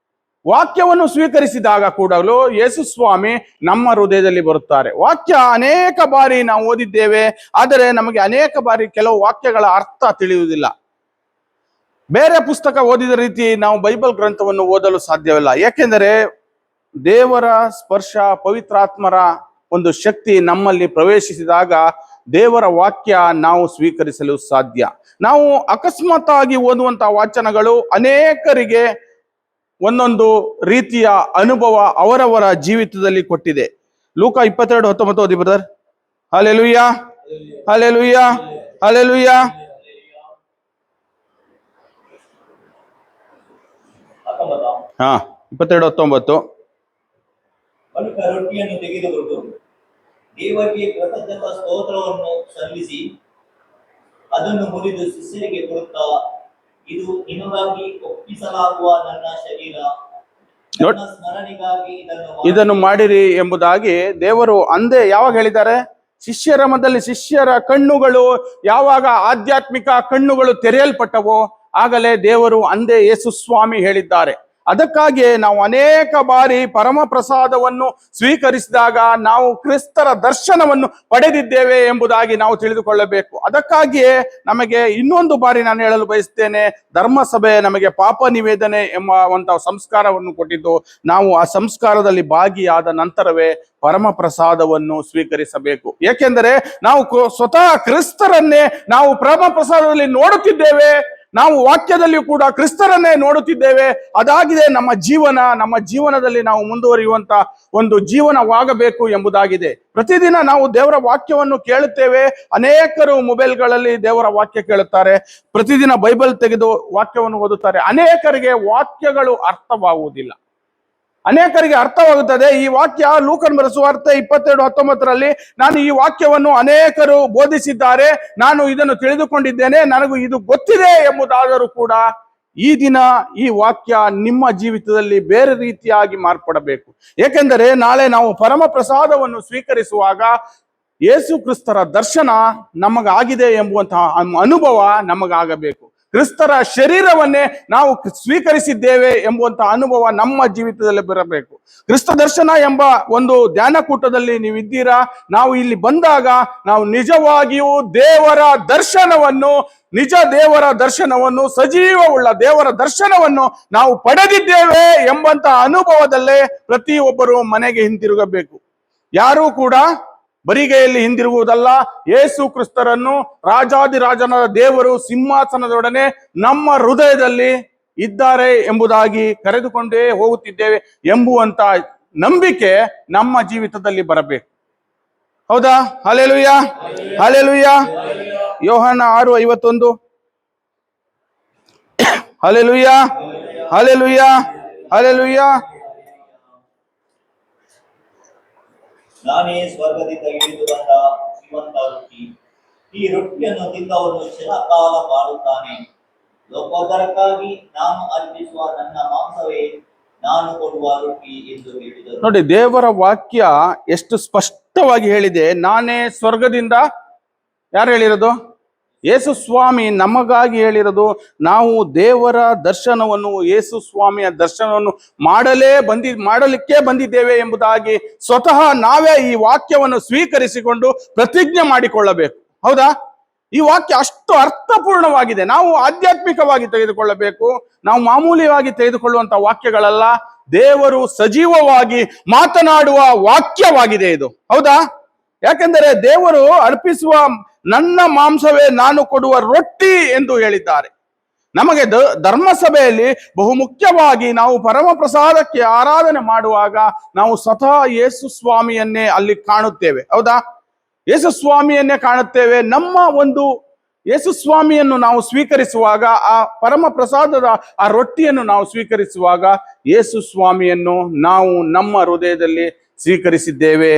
ವಾಕ್ಯವನ್ನು ಸ್ವೀಕರಿಸಿದಾಗ ಕೂಡಲೂ ಯೇಸು ಸ್ವಾಮಿ ನಮ್ಮ ಹೃದಯದಲ್ಲಿ ಬರುತ್ತಾರೆ. ವಾಕ್ಯ ಅನೇಕ ಬಾರಿ ನಾವು ಓದಿದ್ದೇವೆ, ಆದರೆ ನಮಗೆ ಅನೇಕ ಬಾರಿ ಕೆಲವು ವಾಕ್ಯಗಳ ಅರ್ಥ ತಿಳಿಯುವುದಿಲ್ಲ. ಬೇರೆ ಪುಸ್ತಕ ಓದಿದ ರೀತಿ ನಾವು ಬೈಬಲ್ ಗ್ರಂಥವನ್ನು ಓದಲು ಸಾಧ್ಯವಿಲ್ಲ. ಏಕೆಂದರೆ ದೇವರ ಸ್ಪರ್ಶ, ಪವಿತ್ರಾತ್ಮರ ಒಂದು ಶಕ್ತಿ ನಮ್ಮಲ್ಲಿ ಪ್ರವೇಶಿಸಿದಾಗ ದೇವರ ವಾಕ್ಯ ನಾವು ಸ್ವೀಕರಿಸಲು ಸಾಧ್ಯ. ನಾವು ಅಕಸ್ಮಾತ್ತಾಗಿ ಓದುವಂತಹ ವಾಚನಗಳು ಅನೇಕರಿಗೆ ಒಂದೊಂದು ರೀತಿಯ ಅನುಭವ ಅವರವರ ಜೀವಿತದಲ್ಲಿ ಕೊಟ್ಟಿದೆ. ಲೂಕ 22:19 ಓದಿ ಬ್ರದರ್. ಹಲ್ಲೆಲೂಯಾ, ಹಲ್ಲೆಲೂಯಾ, ಹಲ್ಲೆಲೂಯಾ. 22:19. ಬಳಿಕ ರೊಟ್ಟಿಯನ್ನು ತೆಗೆದುಕೊಂಡು ದೇವರಿಗೆ ಕೃತಜ್ಞತಾ ಸ್ತೋತ್ರವನ್ನು ಸಲ್ಲಿಸಿ ಅದನ್ನು ಮುರಿದು ಶಿಷ್ಯರಿಗೆ ಕೊಡುತ್ತಾ, ಇದು ನಿಮಗಾಗಿ ಒಪ್ಪಿಸಲಾಗುವ ನನ್ನ ಶರೀರ, ನನ್ನ ಸ್ಮರಣೆಗಾಗಿ ಇದನ್ನು ಮಾಡಿರಿ ಎಂಬುದಾಗಿ ದೇವರು ಅಂದೇ ಯಾವಾಗ ಹೇಳಿದ್ದಾರೆ? ಶಿಷ್ಯರ ಮಧ್ಯದಲ್ಲಿ ಶಿಷ್ಯರ ಕಣ್ಣುಗಳು ಯಾವಾಗ ಆಧ್ಯಾತ್ಮಿಕ ಕಣ್ಣುಗಳು ತೆರೆಯಲ್ಪಟ್ಟವೋ ಆಗಲೇ ದೇವರು ಅಂದೇ ಯೇಸು ಸ್ವಾಮಿ ಹೇಳಿದ್ದಾರೆ. ಅದಕ್ಕಾಗಿಯೇ ನಾವು ಅನೇಕ ಬಾರಿ ಪರಮ ಪ್ರಸಾದವನ್ನು ಸ್ವೀಕರಿಸಿದಾಗ ನಾವು ಕ್ರಿಸ್ತರ ದರ್ಶನವನ್ನು ಪಡೆದಿದ್ದೇವೆ ಎಂಬುದಾಗಿ ನಾವು ತಿಳಿದುಕೊಳ್ಳಬೇಕು. ಅದಕ್ಕಾಗಿಯೇ ನಮಗೆ ಇನ್ನೊಂದು ಬಾರಿ ನಾನು ಹೇಳಲು ಬಯಸ್ತೇನೆ, ಧರ್ಮಸಭೆ ನಮಗೆ ಪಾಪ ನಿವೇದನೆ ಎಂಬ ಸಂಸ್ಕಾರವನ್ನು ಕೊಟ್ಟಿದ್ದು, ನಾವು ಆ ಸಂಸ್ಕಾರದಲ್ಲಿ ಭಾಗಿಯಾದ ನಂತರವೇ ಪರಮ ಪ್ರಸಾದವನ್ನು ಸ್ವೀಕರಿಸಬೇಕು. ಏಕೆಂದರೆ ನಾವು ಸ್ವತಃ ಕ್ರಿಸ್ತರನ್ನೇ ನಾವು ಪರಮ ಪ್ರಸಾದದಲ್ಲಿ ನೋಡುತ್ತಿದ್ದೇವೆ, ನಾವು ವಾಕ್ಯದಲ್ಲಿ ಕೂಡ ಕ್ರಿಸ್ತರನ್ನೇ ನೋಡುತ್ತಿದ್ದೇವೆ. ಅದಾಗಿದೆ ನಮ್ಮ ಜೀವನ. ನಮ್ಮ ಜೀವನದಲ್ಲಿ ನಾವು ಮುಂದುವರಿಯುವಂತ ಒಂದು ಜೀವನವಾಗಬೇಕು ಎಂಬುದಾಗಿದೆ. ಪ್ರತಿದಿನ ನಾವು ದೇವರ ವಾಕ್ಯವನ್ನು ಕೇಳುತ್ತೇವೆ. ಅನೇಕರು ಮೊಬೈಲ್ಗಳಲ್ಲಿ ದೇವರ ವಾಕ್ಯ ಕೇಳುತ್ತಾರೆ, ಪ್ರತಿದಿನ ಬೈಬಲ್ ತೆಗೆದು ವಾಕ್ಯವನ್ನು ಓದುತ್ತಾರೆ. ಅನೇಕರಿಗೆ ವಾಕ್ಯಗಳು ಅರ್ಥವಾಗುವುದಿಲ್ಲ. ಅನೇಕರಿಗೆ ಅರ್ಥವಾಗುತ್ತದೆ ಈ ವಾಕ್ಯ. ಲೂಕನ ಬರೆದ ಸುವಾರ್ತೆ 22:19 ನಾನು ಈ ವಾಕ್ಯವನ್ನು ಅನೇಕರು ಬೋಧಿಸಿದ್ದಾರೆ, ನಾನು ಇದನ್ನು ತಿಳಿದುಕೊಂಡಿದ್ದೇನೆ, ನನಗೂ ಇದು ಗೊತ್ತಿದೆ ಎಂಬುದಾದರೂ ಕೂಡ ಈ ದಿನ ಈ ವಾಕ್ಯ ನಿಮ್ಮ ಜೀವಿತದಲ್ಲಿ ಬೇರೆ ರೀತಿಯಾಗಿ ಮಾರ್ಪಡಬೇಕು. ಏಕೆಂದರೆ ನಾಳೆ ನಾವು ಪರಮ ಪ್ರಸಾದವನ್ನು ಸ್ವೀಕರಿಸುವಾಗ ಯೇಸು ಕ್ರಿಸ್ತರ ದರ್ಶನ ನಮಗಾಗಿದೆ ಎಂಬುವಂತಹ ಅನುಭವ ನಮಗಾಗಬೇಕು. ಕ್ರಿಸ್ತರ ಶರೀರವನ್ನೇ ನಾವು ಸ್ವೀಕರಿಸಿದ್ದೇವೆ ಎಂಬುವಂತಹ ಅನುಭವ ನಮ್ಮ ಜೀವಿತದಲ್ಲಿ ಬರಬೇಕು. ಕ್ರಿಸ್ತ ದರ್ಶನ ಎಂಬ ಒಂದು ಧ್ಯಾನಕೂಟದಲ್ಲಿ ನೀವಿದ್ದೀರಾ. ನಾವು ಇಲ್ಲಿ ಬಂದಾಗ ನಾವು ನಿಜವಾಗಿಯೂ ದೇವರ ದರ್ಶನವನ್ನು, ನಿಜ ದೇವರ ದರ್ಶನವನ್ನು, ಸಜೀವವುಳ್ಳ ದೇವರ ದರ್ಶನವನ್ನು ನಾವು ಪಡೆದಿದ್ದೇವೆ ಎಂಬಂತಹ ಅನುಭವದಲ್ಲೇ ಪ್ರತಿಯೊಬ್ಬರು ಮನೆಗೆ ಹಿಂತಿರುಗಬೇಕು. ಯಾರೂ ಕೂಡ ಬರಿಗೈಯಲ್ಲಿ ಹಿಂದಿರುಗುವುದಲ್ಲ. ಯೇಸು ಕ್ರಿಸ್ತರನ್ನು, ರಾಜಾದಿರಾಜನ ದೇವರು ಸಿಂಹಾಸನದೊಡನೆ ನಮ್ಮ ಹೃದಯದಲ್ಲಿ ಇದ್ದಾರೆ ಎಂಬುದಾಗಿ ಕರೆದುಕೊಂಡೇ ಹೋಗುತ್ತಿದ್ದೇವೆ ಎಂಬುವಂತ ನಂಬಿಕೆ ನಮ್ಮ ಜೀವಿತದಲ್ಲಿ ಬರಬೇಕು. ಹೌದಾ? ಹಲ್ಲೆಲೂಯಾ, ಹಲ್ಲೆಲೂಯಾ. ಯೋಹಾನ 6:51. ಹಲ್ಲೆಲೂಯಾ, ಹಲ್ಲೆಲೂಯಾ, ಹಲ್ಲೆಲೂಯಾ. ನಾನೇ ಸ್ವರ್ಗದಿಂದ ಇಳಿದು ಬಂದ ಜೀವಂತ ರೊಟ್ಟಿ. ಈ ರೊಟ್ಟಿಯನ್ನು ತಿಂದವನು ಚಿರಕಾಲ ಬಾಳುತ್ತಾನೆ. ಲೋಕೋದ್ಧಾರಕ್ಕಾಗಿ ನಾನು ಅರ್ಪಿಸುವ ನನ್ನ ಮಾಂಸವೇ ನಾನು ಕೊಡುವ ರೊಟ್ಟಿ ಎಂದು ಹೇಳಿದರು. ನೋಡಿ, ದೇವರ ವಾಕ್ಯ ಎಷ್ಟು ಸ್ಪಷ್ಟವಾಗಿ ಹೇಳಿದೆ. ನಾನೇ ಸ್ವರ್ಗದಿಂದ, ಯಾರು ಹೇಳಿರೋದು? ಯೇಸು ಸ್ವಾಮಿ ನಮಗಾಗಿ ಹೇಳಿರೋದು. ನಾವು ದೇವರ ದರ್ಶನವನ್ನು, ಯೇಸು ಸ್ವಾಮಿಯ ದರ್ಶನವನ್ನು ಮಾಡಲಿಕ್ಕೆ ಬಂದಿದ್ದೇವೆ ಎಂಬುದಾಗಿ ಸ್ವತಃ ನಾವೇ ಈ ವಾಕ್ಯವನ್ನು ಸ್ವೀಕರಿಸಿಕೊಂಡು ಪ್ರತಿಜ್ಞೆ ಮಾಡಿಕೊಳ್ಳಬೇಕು. ಹೌದಾ? ಈ ವಾಕ್ಯ ಅಷ್ಟು ಅರ್ಥಪೂರ್ಣವಾಗಿದೆ. ನಾವು ಆಧ್ಯಾತ್ಮಿಕವಾಗಿ ತೆಗೆದುಕೊಳ್ಳಬೇಕು. ನಾವು ಮಾಮೂಲಿಯಾಗಿ ತೆಗೆದುಕೊಳ್ಳುವಂತ ವಾಕ್ಯಗಳಲ್ಲ. ದೇವರು ಸಜೀವವಾಗಿ ಮಾತನಾಡುವ ವಾಕ್ಯವಾಗಿದೆ ಇದು. ಹೌದಾ? ಯಾಕೆಂದರೆ ದೇವರು ಅರ್ಪಿಸುವ ನನ್ನ ಮಾಂಸವೇ ನಾನು ಕೊಡುವ ರೊಟ್ಟಿ ಎಂದು ಹೇಳಿದ್ದಾರೆ. ನಮಗೆ ಧರ್ಮಸಭೆಯಲ್ಲಿ ಬಹುಮುಖ್ಯವಾಗಿ ನಾವು ಪರಮ ಪ್ರಸಾದಕ್ಕೆ ಆರಾಧನೆ ಮಾಡುವಾಗ ನಾವು ಸ್ವತಃ ಯೇಸು ಸ್ವಾಮಿಯನ್ನೇ ಅಲ್ಲಿ ಕಾಣುತ್ತೇವೆ. ಹೌದಾ? ಯೇಸು ಸ್ವಾಮಿಯನ್ನೇ ಕಾಣುತ್ತೇವೆ. ನಮ್ಮ ಒಂದು ಯೇಸು ಸ್ವಾಮಿಯನ್ನು ನಾವು ಸ್ವೀಕರಿಸುವಾಗ, ಆ ಪರಮ ಪ್ರಸಾದದ ಆ ರೊಟ್ಟಿಯನ್ನು ನಾವು ಸ್ವೀಕರಿಸುವಾಗ ಯೇಸು ಸ್ವಾಮಿಯನ್ನು ನಾವು ನಮ್ಮ ಹೃದಯದಲ್ಲಿ ಸ್ವೀಕರಿಸಿದ್ದೇವೆ.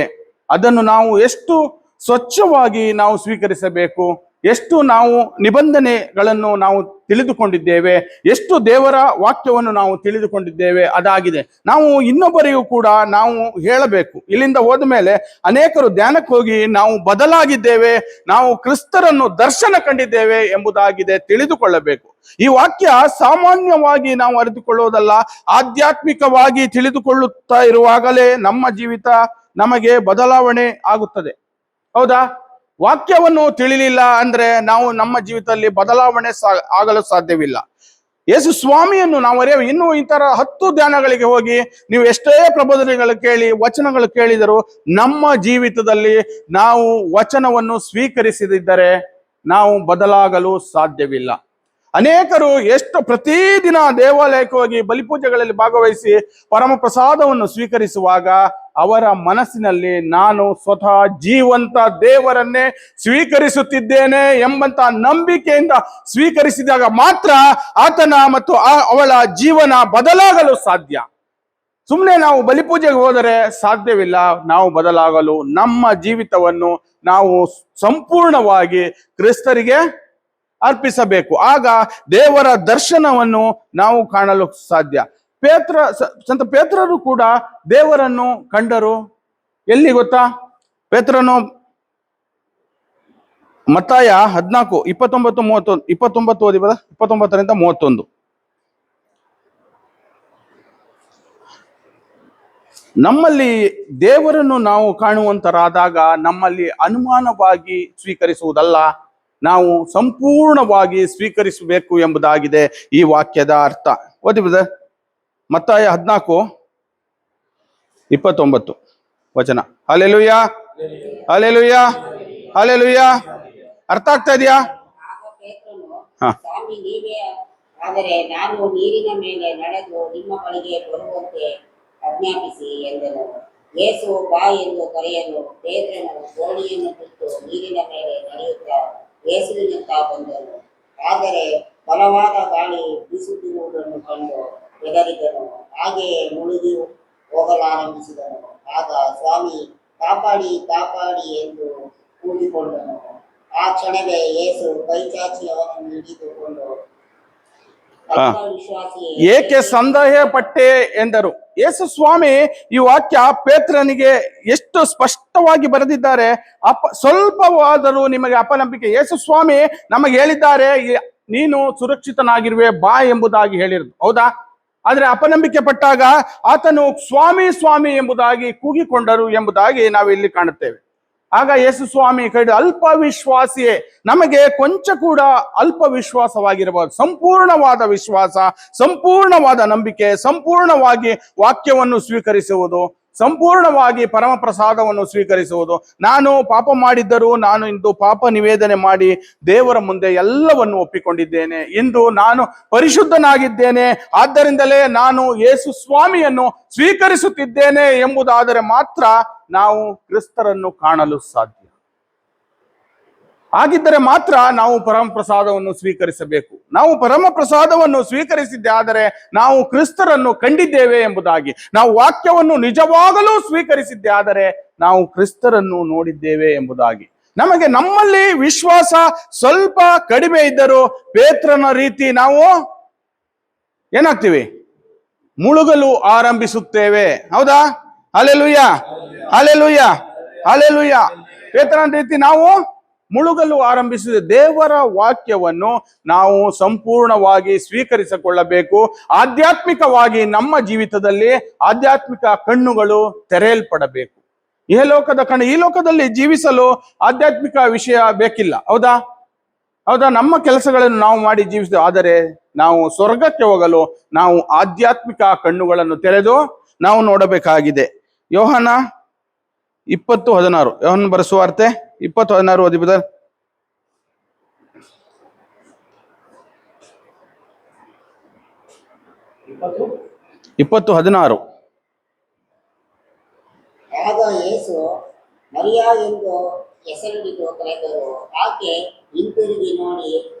ಅದನ್ನು ನಾವು ಎಷ್ಟು ಸ್ವಚ್ಛವಾಗಿ ನಾವು ಸ್ವೀಕರಿಸಬೇಕು, ಎಷ್ಟು ನಾವು ನಿಬಂಧನೆಗಳನ್ನು ನಾವು ತಿಳಿದುಕೊಂಡಿದ್ದೇವೆ, ಎಷ್ಟು ದೇವರ ವಾಕ್ಯವನ್ನು ನಾವು ತಿಳಿದುಕೊಂಡಿದ್ದೇವೆ, ಅದಾಗಿದೆ. ನಾವು ಇನ್ನೊಬ್ಬರಿಗೂ ಕೂಡ ನಾವು ಹೇಳಬೇಕು. ಇಲ್ಲಿಂದ ಹೋದ ಮೇಲೆ ಅನೇಕರು ಧ್ಯಾನಕ್ಕೆ ಹೋಗಿ ನಾವು ಬದಲಾಗಿದ್ದೇವೆ, ನಾವು ಕ್ರಿಸ್ತರನ್ನು ದರ್ಶನ ಕಂಡಿದ್ದೇವೆ ಎಂಬುದಾಗಿದೆ ತಿಳಿದುಕೊಳ್ಳಬೇಕು. ಈ ವಾಕ್ಯ ಸಾಮಾನ್ಯವಾಗಿ ನಾವು ಅರಿತುಕೊಳ್ಳುವುದಲ್ಲ, ಆಧ್ಯಾತ್ಮಿಕವಾಗಿ ತಿಳಿದುಕೊಳ್ಳುತ್ತಾ ಇರುವಾಗಲೇ ನಮ್ಮ ಜೀವಿತ ನಮಗೆ ಬದಲಾವಣೆ ಆಗುತ್ತದೆ. ಹೌದಾ? ವಾಕ್ಯವನ್ನು ತಿಳಿಲಿಲ್ಲ ಅಂದ್ರೆ ನಾವು ನಮ್ಮ ಜೀವಿತದಲ್ಲಿ ಬದಲಾವಣೆ ಆಗಲು ಸಾಧ್ಯವಿಲ್ಲ. ಯೇಸು ಸ್ವಾಮಿಯನ್ನು ನಾವು ಅರಿಯಬೇಕು. ಇನ್ನು ಈ ತರ 10 ಧ್ಯಾನಗಳಿಗೆ ಹೋಗಿ ನೀವು ಎಷ್ಟೇ ಪ್ರಬೋಧನೆಗಳು ಕೇಳಿ, ವಚನಗಳು ಕೇಳಿದರೂ ನಮ್ಮ ಜೀವಿತದಲ್ಲಿ ನಾವು ವಚನವನ್ನು ಸ್ವೀಕರಿಸದಿದ್ದರೆ ನಾವು ಬದಲಾಗಲು ಸಾಧ್ಯವಿಲ್ಲ. ಅನೇಕರು ಎಷ್ಟು ಪ್ರತಿದಿನ ದೇವಾಲಯಕ್ಕೆ ಹೋಗಿ ಬಲಿಪೂಜೆಗಳಲ್ಲಿ ಭಾಗವಹಿಸಿ ಪರಮ ಪ್ರಸಾದವನ್ನು ಸ್ವೀಕರಿಸುವಾಗ ಅವರ ಮನಸ್ಸಿನಲ್ಲಿ ನಾನು ಸ್ವತಃ ಜೀವಂತ ದೇವರನ್ನೇ ಸ್ವೀಕರಿಸುತ್ತಿದ್ದೇನೆ ಎಂಬಂತ ನಂಬಿಕೆಯಿಂದ ಸ್ವೀಕರಿಸಿದಾಗ ಮಾತ್ರ ಆತನ ಮತ್ತು ಅವಳ ಜೀವನ ಬದಲಾಗಲು ಸಾಧ್ಯ. ಸುಮ್ಮನೆ ನಾವು ಬಲಿಪೂಜೆಗೆ ಹೋದರೆ ಸಾಧ್ಯವಿಲ್ಲ. ನಾವು ಬದಲಾಗಲು ನಮ್ಮ ಜೀವಿತವನ್ನು ನಾವು ಸಂಪೂರ್ಣವಾಗಿ ಕ್ರಿಸ್ತರಿಗೆ ಅರ್ಪಿಸಬೇಕು. ಆಗ ದೇವರ ದರ್ಶನವನ್ನು ನಾವು ಕಾಣಲು ಸಾಧ್ಯ. ಸಂತ ಪೇತ್ರರು ಕೂಡ ದೇವರನ್ನು ಕಂಡರು. ಎಲ್ಲಿ ಗೊತ್ತಾ? ಪೇತ್ರನು ಮತ್ತಾಯ 14:29-30 ಓದಿ ಬದ. 29-31. ನಮ್ಮಲ್ಲಿ ದೇವರನ್ನು ನಾವು ಕಾಣುವಂತರಾದಾಗ ನಮ್ಮಲ್ಲಿ ಅನುಮಾನವಾಗಿ ಸ್ವೀಕರಿಸುವುದಲ್ಲ, ನಾವು ಸಂಪೂರ್ಣವಾಗಿ ಸ್ವೀಕರಿಸಬೇಕು ಎಂಬುದಾಗಿದೆ ಈ ವಾಕ್ಯದ ಅರ್ಥ. ಓದಿ ಬ್ರದರ್. ಮತ್ತಾಯ 14:29 ವಚನ. ಹಲ್ಲೆಲೂಯಾ, ಹಲ್ಲೆಲೂಯಾ, ಹಲ್ಲೆಲೂಯಾ. ಅರ್ಥ ಆಗ್ತಾ ಇದೆಯಾ? ಆಗ ಪೇತ್ರನು ಹಾ. ಸ್ವಾಮಿ ನೀವೇ ಆದರೆ ನಾನು ನೀರಿನ ಮೇಲೆ ನಡೆದು ನಿಮ್ಮ ಬಳಿಗೆ ಬರುವಂತೆ ಆಜ್ಞಾಪಿಸಿ ಎಂದನು. ಯೇಸು ಬಾ ಎಂದು ಕರೆಯಲು ಪೇತ್ರನು ದೋಣಿಯನ್ನು ಬಿಟ್ಟು ನೀರಿನ ಮೇಲೆ ನಡೆಯುತ್ತಾ ಯೇಸುವಿನತ್ತ ಬಂದನು. ಆದರೆ ಬಲವಾದ ಗಾಳಿ ಬೀಸುತ್ತಿರುವುದನ್ನು ಕಂಡು ಹೆದರಿದನು, ಹಾಗೆಯೇ ಮುಳುಗಿ ಹೋಗಲಾರಂಭಿಸಿದನು. ಆಗ ಸ್ವಾಮಿ ಕಾಪಾಡಿ ಕಾಪಾಡಿ ಎಂದು ಕೂಗಿಕೊಂಡನು. ಆ ಕ್ಷಣವೇ ಯೇಸು ಕೈಚಾಚಿ ಅವನನ್ನು ಹಿಡಿದುಕೊಂಡು ಅಲ್ಪವಿಶ್ವಾಸಿಯೇ, ಏಕೆ ಸಂದೇಹ ಪಟ್ಟೆ ಎಂದರು. ಯೇಸು ಸ್ವಾಮಿ ಈ ವಾಕ್ಯ ಪೇತ್ರನಿಗೆ ಎಷ್ಟು ಸ್ಪಷ್ಟವಾಗಿ ಬರೆದಿದ್ದಾರೆ. ಸ್ವಲ್ಪವಾದರೂ ನಿಮಗೆ ಅಪನಂಬಿಕೆ. ಯೇಸು ಸ್ವಾಮಿ ನಮಗೆ ಹೇಳಿದ್ದಾರೆ, ನೀನು ಸುರಕ್ಷಿತನಾಗಿರುವೆ ಬಾ ಎಂಬುದಾಗಿ ಹೇಳಿರೋದು, ಹೌದಾ? ಆದ್ರೆ ಅಪನಂಬಿಕೆ ಪಟ್ಟಾಗ ಆತನು ಸ್ವಾಮಿ ಸ್ವಾಮಿ ಎಂಬುದಾಗಿ ಕೂಗಿಕೊಂಡರು ಎಂಬುದಾಗಿ ನಾವು ಇಲ್ಲಿ ಕಾಣುತ್ತೇವೆ. ಆಗ ಯೇಸು ಸ್ವಾಮಿ ಕೈ ಅಲ್ಪ ವಿಶ್ವಾಸಿಯೇ, ನಮಗೆ ಕೊಂಚ ಕೂಡ ಅಲ್ಪ ವಿಶ್ವಾಸವಾಗಿರಬಹುದು. ಸಂಪೂರ್ಣವಾದ ವಿಶ್ವಾಸ, ಸಂಪೂರ್ಣವಾದ ನಂಬಿಕೆ, ಸಂಪೂರ್ಣವಾಗಿ ವಾಕ್ಯವನ್ನು ಸ್ವೀಕರಿಸುವುದು, ಸಂಪೂರ್ಣವಾಗಿ ಪರಮ ಪ್ರಸಾದವನ್ನು ಸ್ವೀಕರಿಸುವುದು. ನಾನು ಪಾಪ ಮಾಡಿದ್ದರೂ ನಾನು ಇಂದು ಪಾಪ ನಿವೇದನೆ ಮಾಡಿ ದೇವರ ಮುಂದೆ ಎಲ್ಲವನ್ನು ಒಪ್ಪಿಕೊಂಡಿದ್ದೇನೆ. ಇಂದು ನಾನು ಪರಿಶುದ್ಧನಾಗಿದ್ದೇನೆ, ಆದ್ದರಿಂದಲೇ ನಾನು ಯೇಸು ಸ್ವಾಮಿಯನ್ನು ಸ್ವೀಕರಿಸುತ್ತಿದ್ದೇನೆ ಎಂಬುದಾದರೆ ಮಾತ್ರ ನಾವು ಕ್ರಿಸ್ತರನ್ನು ಕಾಣಲು ಸಾಧ್ಯ. ಹಾಗಿದ್ದರೆ ಮಾತ್ರ ನಾವು ಪರಮ ಪ್ರಸಾದವನ್ನು ಸ್ವೀಕರಿಸಬೇಕು. ನಾವು ಪರಮ ಪ್ರಸಾದವನ್ನು ಸ್ವೀಕರಿಸಿದ್ದೆ ಆದರೆ ನಾವು ಕ್ರಿಸ್ತರನ್ನು ಕಂಡಿದ್ದೇವೆ ಎಂಬುದಾಗಿ, ನಾವು ವಾಕ್ಯವನ್ನು ನಿಜವಾಗಲೂ ಸ್ವೀಕರಿಸಿದ್ದೆ ಆದರೆ ನಾವು ಕ್ರಿಸ್ತರನ್ನು ನೋಡಿದ್ದೇವೆ ಎಂಬುದಾಗಿ. ನಮಗೆ ನಮ್ಮಲ್ಲಿ ವಿಶ್ವಾಸ ಸ್ವಲ್ಪ ಕಡಿಮೆ ಇದ್ದರೂ ಪೇತ್ರನ ರೀತಿ ನಾವು ಏನಾಗ್ತೀವಿ? ಮುಳುಗಲು ಆರಂಭಿಸುತ್ತೇವೆ, ಹೌದಾ? ಹಲ್ಲೆಲೂಯಾ, ಹಲ್ಲೆಲೂಯಾ, ಹಲ್ಲೆಲೂಯಾ. ಪೇತ್ರನ ರೀತಿ ನಾವು ಮುಳುಗಲು ಆರಂಭಿಸಿದ ದೇವರ ವಾಕ್ಯವನ್ನು ನಾವು ಸಂಪೂರ್ಣವಾಗಿ ಸ್ವೀಕರಿಸಿಕೊಳ್ಳಬೇಕು. ಆಧ್ಯಾತ್ಮಿಕವಾಗಿ ನಮ್ಮ ಜೀವಿತದಲ್ಲಿ ಆಧ್ಯಾತ್ಮಿಕ ಕಣ್ಣುಗಳು ತೆರೆಯಲ್ಪಡಬೇಕು. ಇಹಲೋಕದ ಕಣ್ಣು, ಈ ಲೋಕದಲ್ಲಿ ಜೀವಿಸಲು ಆಧ್ಯಾತ್ಮಿಕ ವಿಷಯ ಬೇಕಿಲ್ಲ, ಹೌದಾ? ಹೌದಾ? ನಮ್ಮ ಕೆಲಸಗಳನ್ನು ನಾವು ಮಾಡಿ ಜೀವಿಸ್ತೇವೆ. ಆದರೆ ನಾವು ಸ್ವರ್ಗಕ್ಕೆ ಹೋಗಲು ನಾವು ಆಧ್ಯಾತ್ಮಿಕ ಕಣ್ಣುಗಳನ್ನು ತೆರೆದು ನಾವು ನೋಡಬೇಕಾಗಿದೆ. ಯೋಹಾನ 20:16, ಯೋಹಾನ ಬರೆಸುವಾರ್ತೆ 20:16 ಓದಿ ಬ್ರದರ್. 20:16. ಆಗ ಯೇಸು ಮರಿಯಾ ಎಂದು ಹೆಸರಿಡಿದು ಕರೆದರು. ಆಕೆ ಹಿಂತಿರುಗಿ ನೋಡಿ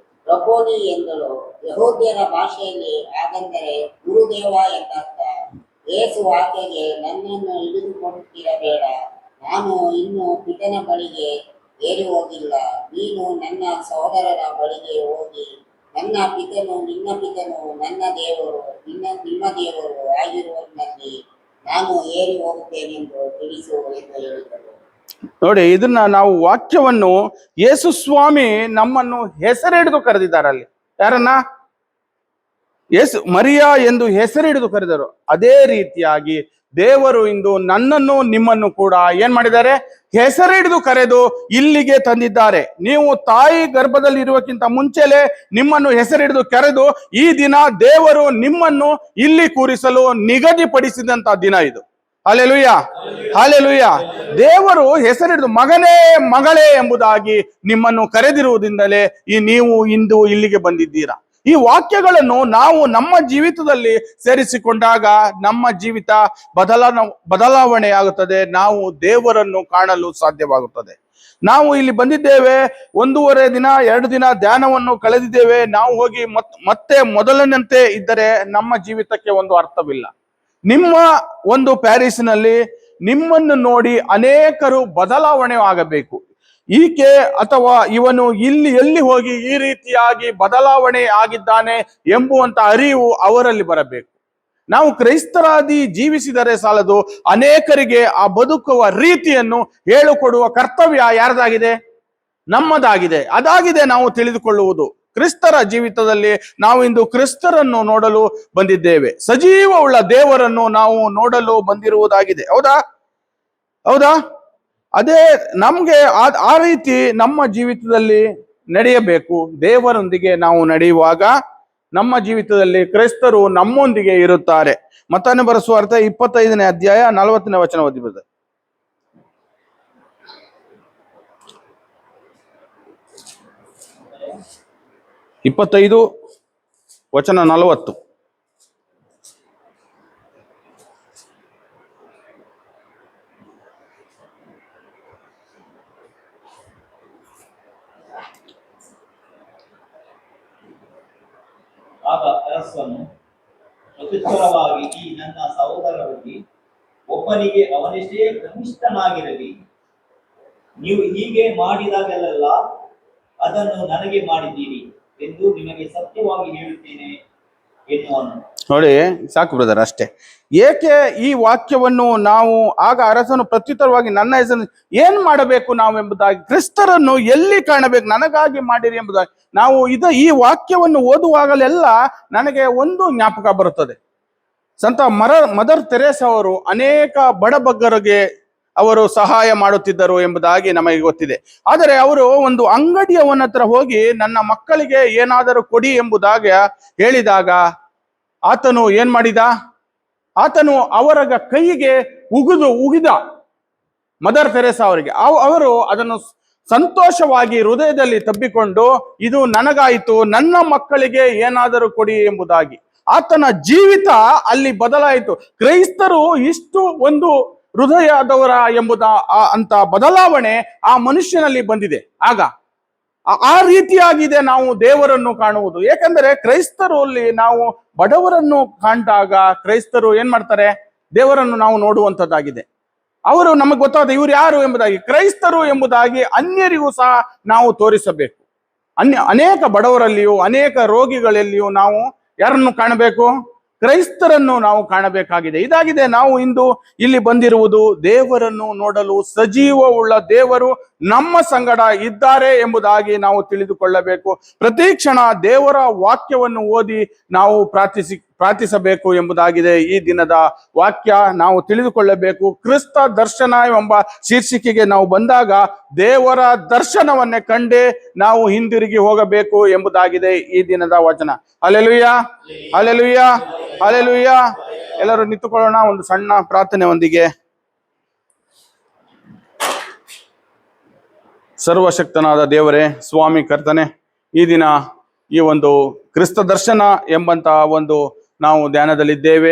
ರಬ್ಬೋನಿ ಎಂದಳು. ಯಹೂದ್ಯರ ಭಾಷೆಯಲ್ಲಿ ಹಾಗಂದರೆ ಗುರುದೇವ ಎಂದರ್ಥ. ಯೇಸು ಆಕೆಗೆ, ನನ್ನನ್ನು ಹಿಡಿದುಕೊಡುತ್ತಿರಬೇಡ, ನಾನು ಇನ್ನೂ ಪಿತನ ಬಳಿಗೆ ಏರಿ ಹೋಗಿಲ್ಲ. ನೀನು ನನ್ನ ಸಹೋದರರ ಬಳಿಗೆ ಹೋಗಿ ನನ್ನ ಪಿತನು ನಿನ್ನ ಪಿತನು, ನನ್ನ ದೇವರು ನಿಮ್ಮ ದೇವರು ಆಗಿರುವಲ್ಲಿ ನಾನು ಏರಿ ಹೋಗುತ್ತೇನೆಂದು ತಿಳಿಸು ಎಂದು ಹೇಳಿದರು. ನೋಡಿ, ಇದನ್ನ ನಾವು ವಾಕ್ಯವನ್ನು ಯೇಸು ಸ್ವಾಮಿ ನಮ್ಮನ್ನು ಹೆಸರಿಡಿದು ಕರೆದಿದ್ದಾರೆ. ಅಲ್ಲಿ ಯಾರನ್ನ? ಯೇಸು ಮರಿಯಾ ಎಂದು ಹೆಸರಿಡಿದು ಕರೆದರು. ಅದೇ ರೀತಿಯಾಗಿ ದೇವರು ಇಂದು ನನ್ನನ್ನು ನಿಮ್ಮನ್ನು ಕೂಡ ಏನ್ ಮಾಡಿದ್ದಾರೆ? ಹೆಸರಿಡಿದು ಕರೆದು ಇಲ್ಲಿಗೆ ತಂದಿದ್ದಾರೆ. ನೀವು ತಾಯಿ ಗರ್ಭದಲ್ಲಿ ಇರುವಕ್ಕಿಂತ ಮುಂಚೆಲೆ ನಿಮ್ಮನ್ನು ಹೆಸರಿಡಿದು ಕರೆದು ಈ ದಿನ ದೇವರು ನಿಮ್ಮನ್ನು ಇಲ್ಲಿ ಕೂರಿಸಲು ನಿಗದಿಪಡಿಸಿದಂತ ದಿನ ಇದು. Hallelujah, hallelujah. ದೇವರು ಹೆಸರಿಡಿದು ಮಗನೇ ಮಗಳೇ ಎಂಬುದಾಗಿ ನಿಮ್ಮನ್ನು ಕರೆದಿರುವುದರಿಂದಲೇ ನೀವು ಇಂದು ಇಲ್ಲಿಗೆ ಬಂದಿದ್ದೀರಾ. ಈ ವಾಕ್ಯಗಳನ್ನು ನಾವು ನಮ್ಮ ಜೀವಿತದಲ್ಲಿ ಸೇರಿಸಿಕೊಂಡಾಗ ನಮ್ಮ ಜೀವಿತ ಬದಲಾವಣೆ ಆಗುತ್ತದೆ. ನಾವು ದೇವರನ್ನು ಕಾಣಲು ಸಾಧ್ಯವಾಗುತ್ತದೆ. ನಾವು ಇಲ್ಲಿ ಬಂದಿದ್ದೇವೆ, 1.5 ದಿನ 2 ದಿನ ಧ್ಯಾನವನ್ನು ಕಳೆದಿದ್ದೇವೆ. ನಾವು ಹೋಗಿ ಮತ್ತೆ ಮೊದಲಿನಂತೆ ಇದ್ದರೆ ನಮ್ಮ ಜೀವಿತಕ್ಕೆ ಒಂದು ಅರ್ಥವಿಲ್ಲ. ನಿಮ್ಮ ಒಂದು ಪ್ಯಾರಿಸ್ನಲ್ಲಿ ನಿಮ್ಮನ್ನು ನೋಡಿ ಅನೇಕರು ಬದಲಾವಣೆ ಆಗಬೇಕು. ಈಕೆ ಅಥವಾ ಇವನು ಎಲ್ಲಿ ಹೋಗಿ ಈ ರೀತಿಯಾಗಿ ಬದಲಾವಣೆ ಆಗಿದ್ದಾನೆ ಎಂಬುವಂತ ಅರಿವು ಅವರಲ್ಲಿ ಬರಬೇಕು. ನಾವು ಕ್ರೈಸ್ತರಾದಿ ಜೀವಿಸಿದರೆ ಸಾಲದು, ಅನೇಕರಿಗೆ ಆ ಬದುಕುವ ರೀತಿಯನ್ನು ಹೇಳಿಕೊಡುವ ಕರ್ತವ್ಯ ಯಾರದಾಗಿದೆ? ನಮ್ಮದಾಗಿದೆ. ಅದಾಗಿದೆ ನಾವು ತಿಳಿದುಕೊಳ್ಳುವುದು. ಕ್ರಿಸ್ತರ ಜೀವಿತದಲ್ಲಿ ನಾವು ಇಂದು ಕ್ರಿಸ್ತರನ್ನು ನೋಡಲು ಬಂದಿದ್ದೇವೆ. ಸಜೀವವುಳ್ಳ ದೇವರನ್ನು ನಾವು ನೋಡಲು ಬಂದಿರುವುದಾಗಿದೆ, ಹೌದಾ? ಹೌದಾ? ಅದೇ ನಮ್ಗೆ ಆ ರೀತಿ ನಮ್ಮ ಜೀವಿತದಲ್ಲಿ ನಡೆಯಬೇಕು. ದೇವರೊಂದಿಗೆ ನಾವು ನಡೆಯುವಾಗ ನಮ್ಮ ಜೀವಿತದಲ್ಲಿ ಕ್ರೈಸ್ತರು ನಮ್ಮೊಂದಿಗೆ ಇರುತ್ತಾರೆ. ಮತ್ತಾಯನ ಬರೆಸುವಾರ್ತೆ 25ನೇ ಅಧ್ಯಾಯ 40ನೇ ವಚನ ಓದಿ ಬ್ರದರ್. 25:40. ಆಗ ಅರಸನು ಪ್ರತ್ಯುತ್ತರವಾಗಿ, ಈ ನನ್ನ ಸಹೋದರರಲ್ಲಿ ಒಬ್ಬನಿಗೆ ಅವನೆಷ್ಟೇ ಕನಿಷ್ಠನಾಗಿರಲಿ, ನೀವು ಹೀಗೆ ಮಾಡಿದಾಗಲೆಲ್ಲ ಅದನ್ನು ನನಗೆ ಮಾಡಿದ್ದೀರಿ ಎಂದು ನಿಮಗೆ ಸತ್ಯವಾಗಿ ಹೇಳುತ್ತೇನೆ ಎನ್ನುವನು. ನೋಡಿ, ಸಾಕು ಬ್ರದರ್, ಅಷ್ಟೇ. ಏಕೆ ಈ ವಾಕ್ಯವನ್ನು ನಾವು, ಆಗ ಅರಸನು ಪ್ರತ್ಯುತ್ತರವಾಗಿ, ನನ್ನ ಹೆಸರು ಏನ್ ಮಾಡಬೇಕು ನಾವು ಎಂಬುದಾಗಿ, ಕ್ರಿಸ್ತರನ್ನು ಎಲ್ಲಿ ಕಾಣಬೇಕು, ನನಗಾಗಿ ಮಾಡಿರಿ ಎಂಬುದಾಗಿ ನಾವು ಈ ವಾಕ್ಯವನ್ನು ಓದುವಾಗಲೆಲ್ಲ ನನಗೆ ಒಂದು ಜ್ಞಾಪಕ ಬರುತ್ತದೆ. ಸಂತ ಮದರ್ ತೆರೇಸಾ ಅವರು ಅನೇಕ ಬಡಬಗ್ಗರಿಗೆ ಅವರು ಸಹಾಯ ಮಾಡುತ್ತಿದ್ದರು ಎಂಬುದಾಗಿ ನಮಗೆ ಗೊತ್ತಿದೆ. ಆದರೆ ಅವರು ಒಂದು ಅಂಗಡಿಯವನ ಹತ್ರ ಹೋಗಿ ನನ್ನ ಮಕ್ಕಳಿಗೆ ಏನಾದರೂ ಕೊಡಿ ಎಂಬುದಾಗಿ ಹೇಳಿದಾಗ ಆತನು ಏನ್ ಮಾಡಿದ, ಆತನು ಅವರ ಕೈಗೆ ಉಗಿದ ಮದರ್ ತೆರೇಸಾ ಅವರಿಗೆ. ಅವರು ಅದನ್ನು ಸಂತೋಷವಾಗಿ ಹೃದಯದಲ್ಲಿ ತಬ್ಬಿಕೊಂಡು, ಇದು ನನಗಾಯಿತು, ನನ್ನ ಮಕ್ಕಳಿಗೆ ಏನಾದರೂ ಕೊಡಿ ಎಂಬುದಾಗಿ. ಆತನ ಜೀವಿತ ಅಲ್ಲಿ ಬದಲಾಯಿತು. ಕ್ರೈಸ್ತರು ಇಷ್ಟು ಒಂದು ಹೃದಯದವರ ಎಂಬುದ ಅಂತ ಬದಲಾವಣೆ ಆ ಮನುಷ್ಯನಲ್ಲಿ ಬಂದಿದೆ. ಆಗ ಆ ರೀತಿಯಾಗಿದೆ ನಾವು ದೇವರನ್ನು ಕಾಣುವುದು. ಏಕೆಂದರೆ ಕ್ರೈಸ್ತರಲ್ಲಿ ನಾವು ಬಡವರನ್ನು ಕಾಣ್ದಾಗ ಕ್ರೈಸ್ತರು ಏನ್ ಮಾಡ್ತಾರೆ, ದೇವರನ್ನು ನಾವು ನೋಡುವಂಥದ್ದಾಗಿದೆ. ಅವರು ನಮಗೆ ಗೊತ್ತಾದ ಇವ್ರು ಯಾರು ಎಂಬುದಾಗಿ, ಕ್ರೈಸ್ತರು ಎಂಬುದಾಗಿ ಅನ್ಯರಿಗೂ ಸಹ ನಾವು ತೋರಿಸಬೇಕು. ಅನೇಕ ಬಡವರಲ್ಲಿಯೂ ಅನೇಕ ರೋಗಿಗಳಲ್ಲಿಯೂ ನಾವು ಯಾರನ್ನು ಕಾಣಬೇಕು, ಕ್ರೈಸ್ತರನ್ನು ನಾವು ಕಾಣಬೇಕಾಗಿದೆ. ಇದಾಗಿದೆ ನಾವು ಇಂದು ಇಲ್ಲಿ ಬಂದಿರುವುದು. ದೇವರನ್ನು ನೋಡಲು ಸಜೀವವುಳ್ಳ ದೇವರು ನಮ್ಮ ಸಂಗಡ ಇದ್ದಾರೆ ಎಂಬುದಾಗಿ ನಾವು ತಿಳಿದುಕೊಳ್ಳಬೇಕು. ಪ್ರತಿ ಕ್ಷಣ ದೇವರ ವಾಕ್ಯವನ್ನು ಓದಿ ನಾವು ಪ್ರಾರ್ಥಿಸಬೇಕು ಎಂಬುದಾಗಿದೆ ಈ ದಿನದ ವಾಕ್ಯ. ನಾವು ತಿಳಿದುಕೊಳ್ಳಬೇಕು. ಕ್ರಿಸ್ತ ದರ್ಶನ ಎಂಬ ಶೀರ್ಷಿಕೆಗೆ ನಾವು ಬಂದಾಗ ದೇವರ ದರ್ಶನವನ್ನೇ ಕಂಡೇ ನಾವು ಹಿಂದಿರುಗಿ ಹೋಗಬೇಕು ಎಂಬುದಾಗಿದೆ ಈ ದಿನದ ವಚನ. ಹಲ್ಲೆಲೂಯಾ, ಹಲ್ಲೆಲೂಯಾ, ಹಲ್ಲೆಲೂಯಾ. ಎಲ್ಲರೂ ನಿಂತುಕೊಳ್ಳೋಣ ಒಂದು ಸಣ್ಣ ಪ್ರಾರ್ಥನೆಯೊಂದಿಗೆ. ಸರ್ವಶಕ್ತನಾದ ದೇವರೇ, ಸ್ವಾಮಿ ಕರ್ತನೆ, ಈ ದಿನ ಈ ಒಂದು ಕ್ರಿಸ್ತ ದರ್ಶನ ಎಂಬಂತ ಒಂದು ನಾವು ಧ್ಯಾನದಲ್ಲಿದ್ದೇವೆ.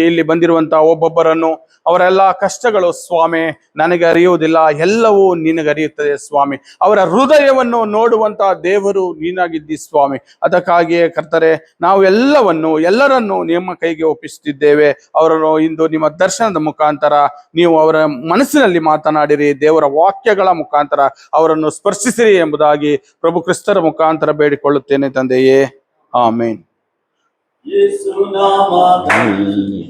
ಇಲ್ಲಿ ಬಂದಿರುವಂತಹ ಒಬ್ಬೊಬ್ಬರನ್ನು ಅವರೆಲ್ಲ ಕಷ್ಟಗಳು ಸ್ವಾಮಿ ನನಗೆ ಅರಿಯುವುದಿಲ್ಲ, ಎಲ್ಲವೂ ನಿನಗರಿಯುತ್ತದೆ ಸ್ವಾಮಿ. ಅವರ ಹೃದಯವನ್ನು ನೋಡುವಂತಹ ದೇವರು ನೀನಾಗಿದ್ದಿ ಸ್ವಾಮಿ. ಅದಕ್ಕಾಗಿಯೇ ಕರ್ತರೆ, ನಾವು ಎಲ್ಲರನ್ನು ನಿಮ್ಮ ಕೈಗೆ ಒಪ್ಪಿಸುತ್ತಿದ್ದೇವೆ. ಅವರನ್ನು ಇಂದು ನಿಮ್ಮ ದರ್ಶನದ ಮುಖಾಂತರ ನೀವು ಅವರ ಮನಸ್ಸಿನಲ್ಲಿ ಮಾತನಾಡಿರಿ, ದೇವರ ವಾಕ್ಯಗಳ ಮುಖಾಂತರ ಅವರನ್ನು ಸ್ಪರ್ಶಿಸಿರಿ ಎಂಬುದಾಗಿ ಪ್ರಭು ಕ್ರಿಸ್ತರ ಮುಖಾಂತರ ಬೇಡಿಕೊಳ್ಳುತ್ತೇನೆ ತಂದೆಯೇ, ಆಮೇನ್. ಯೇಸು ನಾಮದಲ್ಲಿ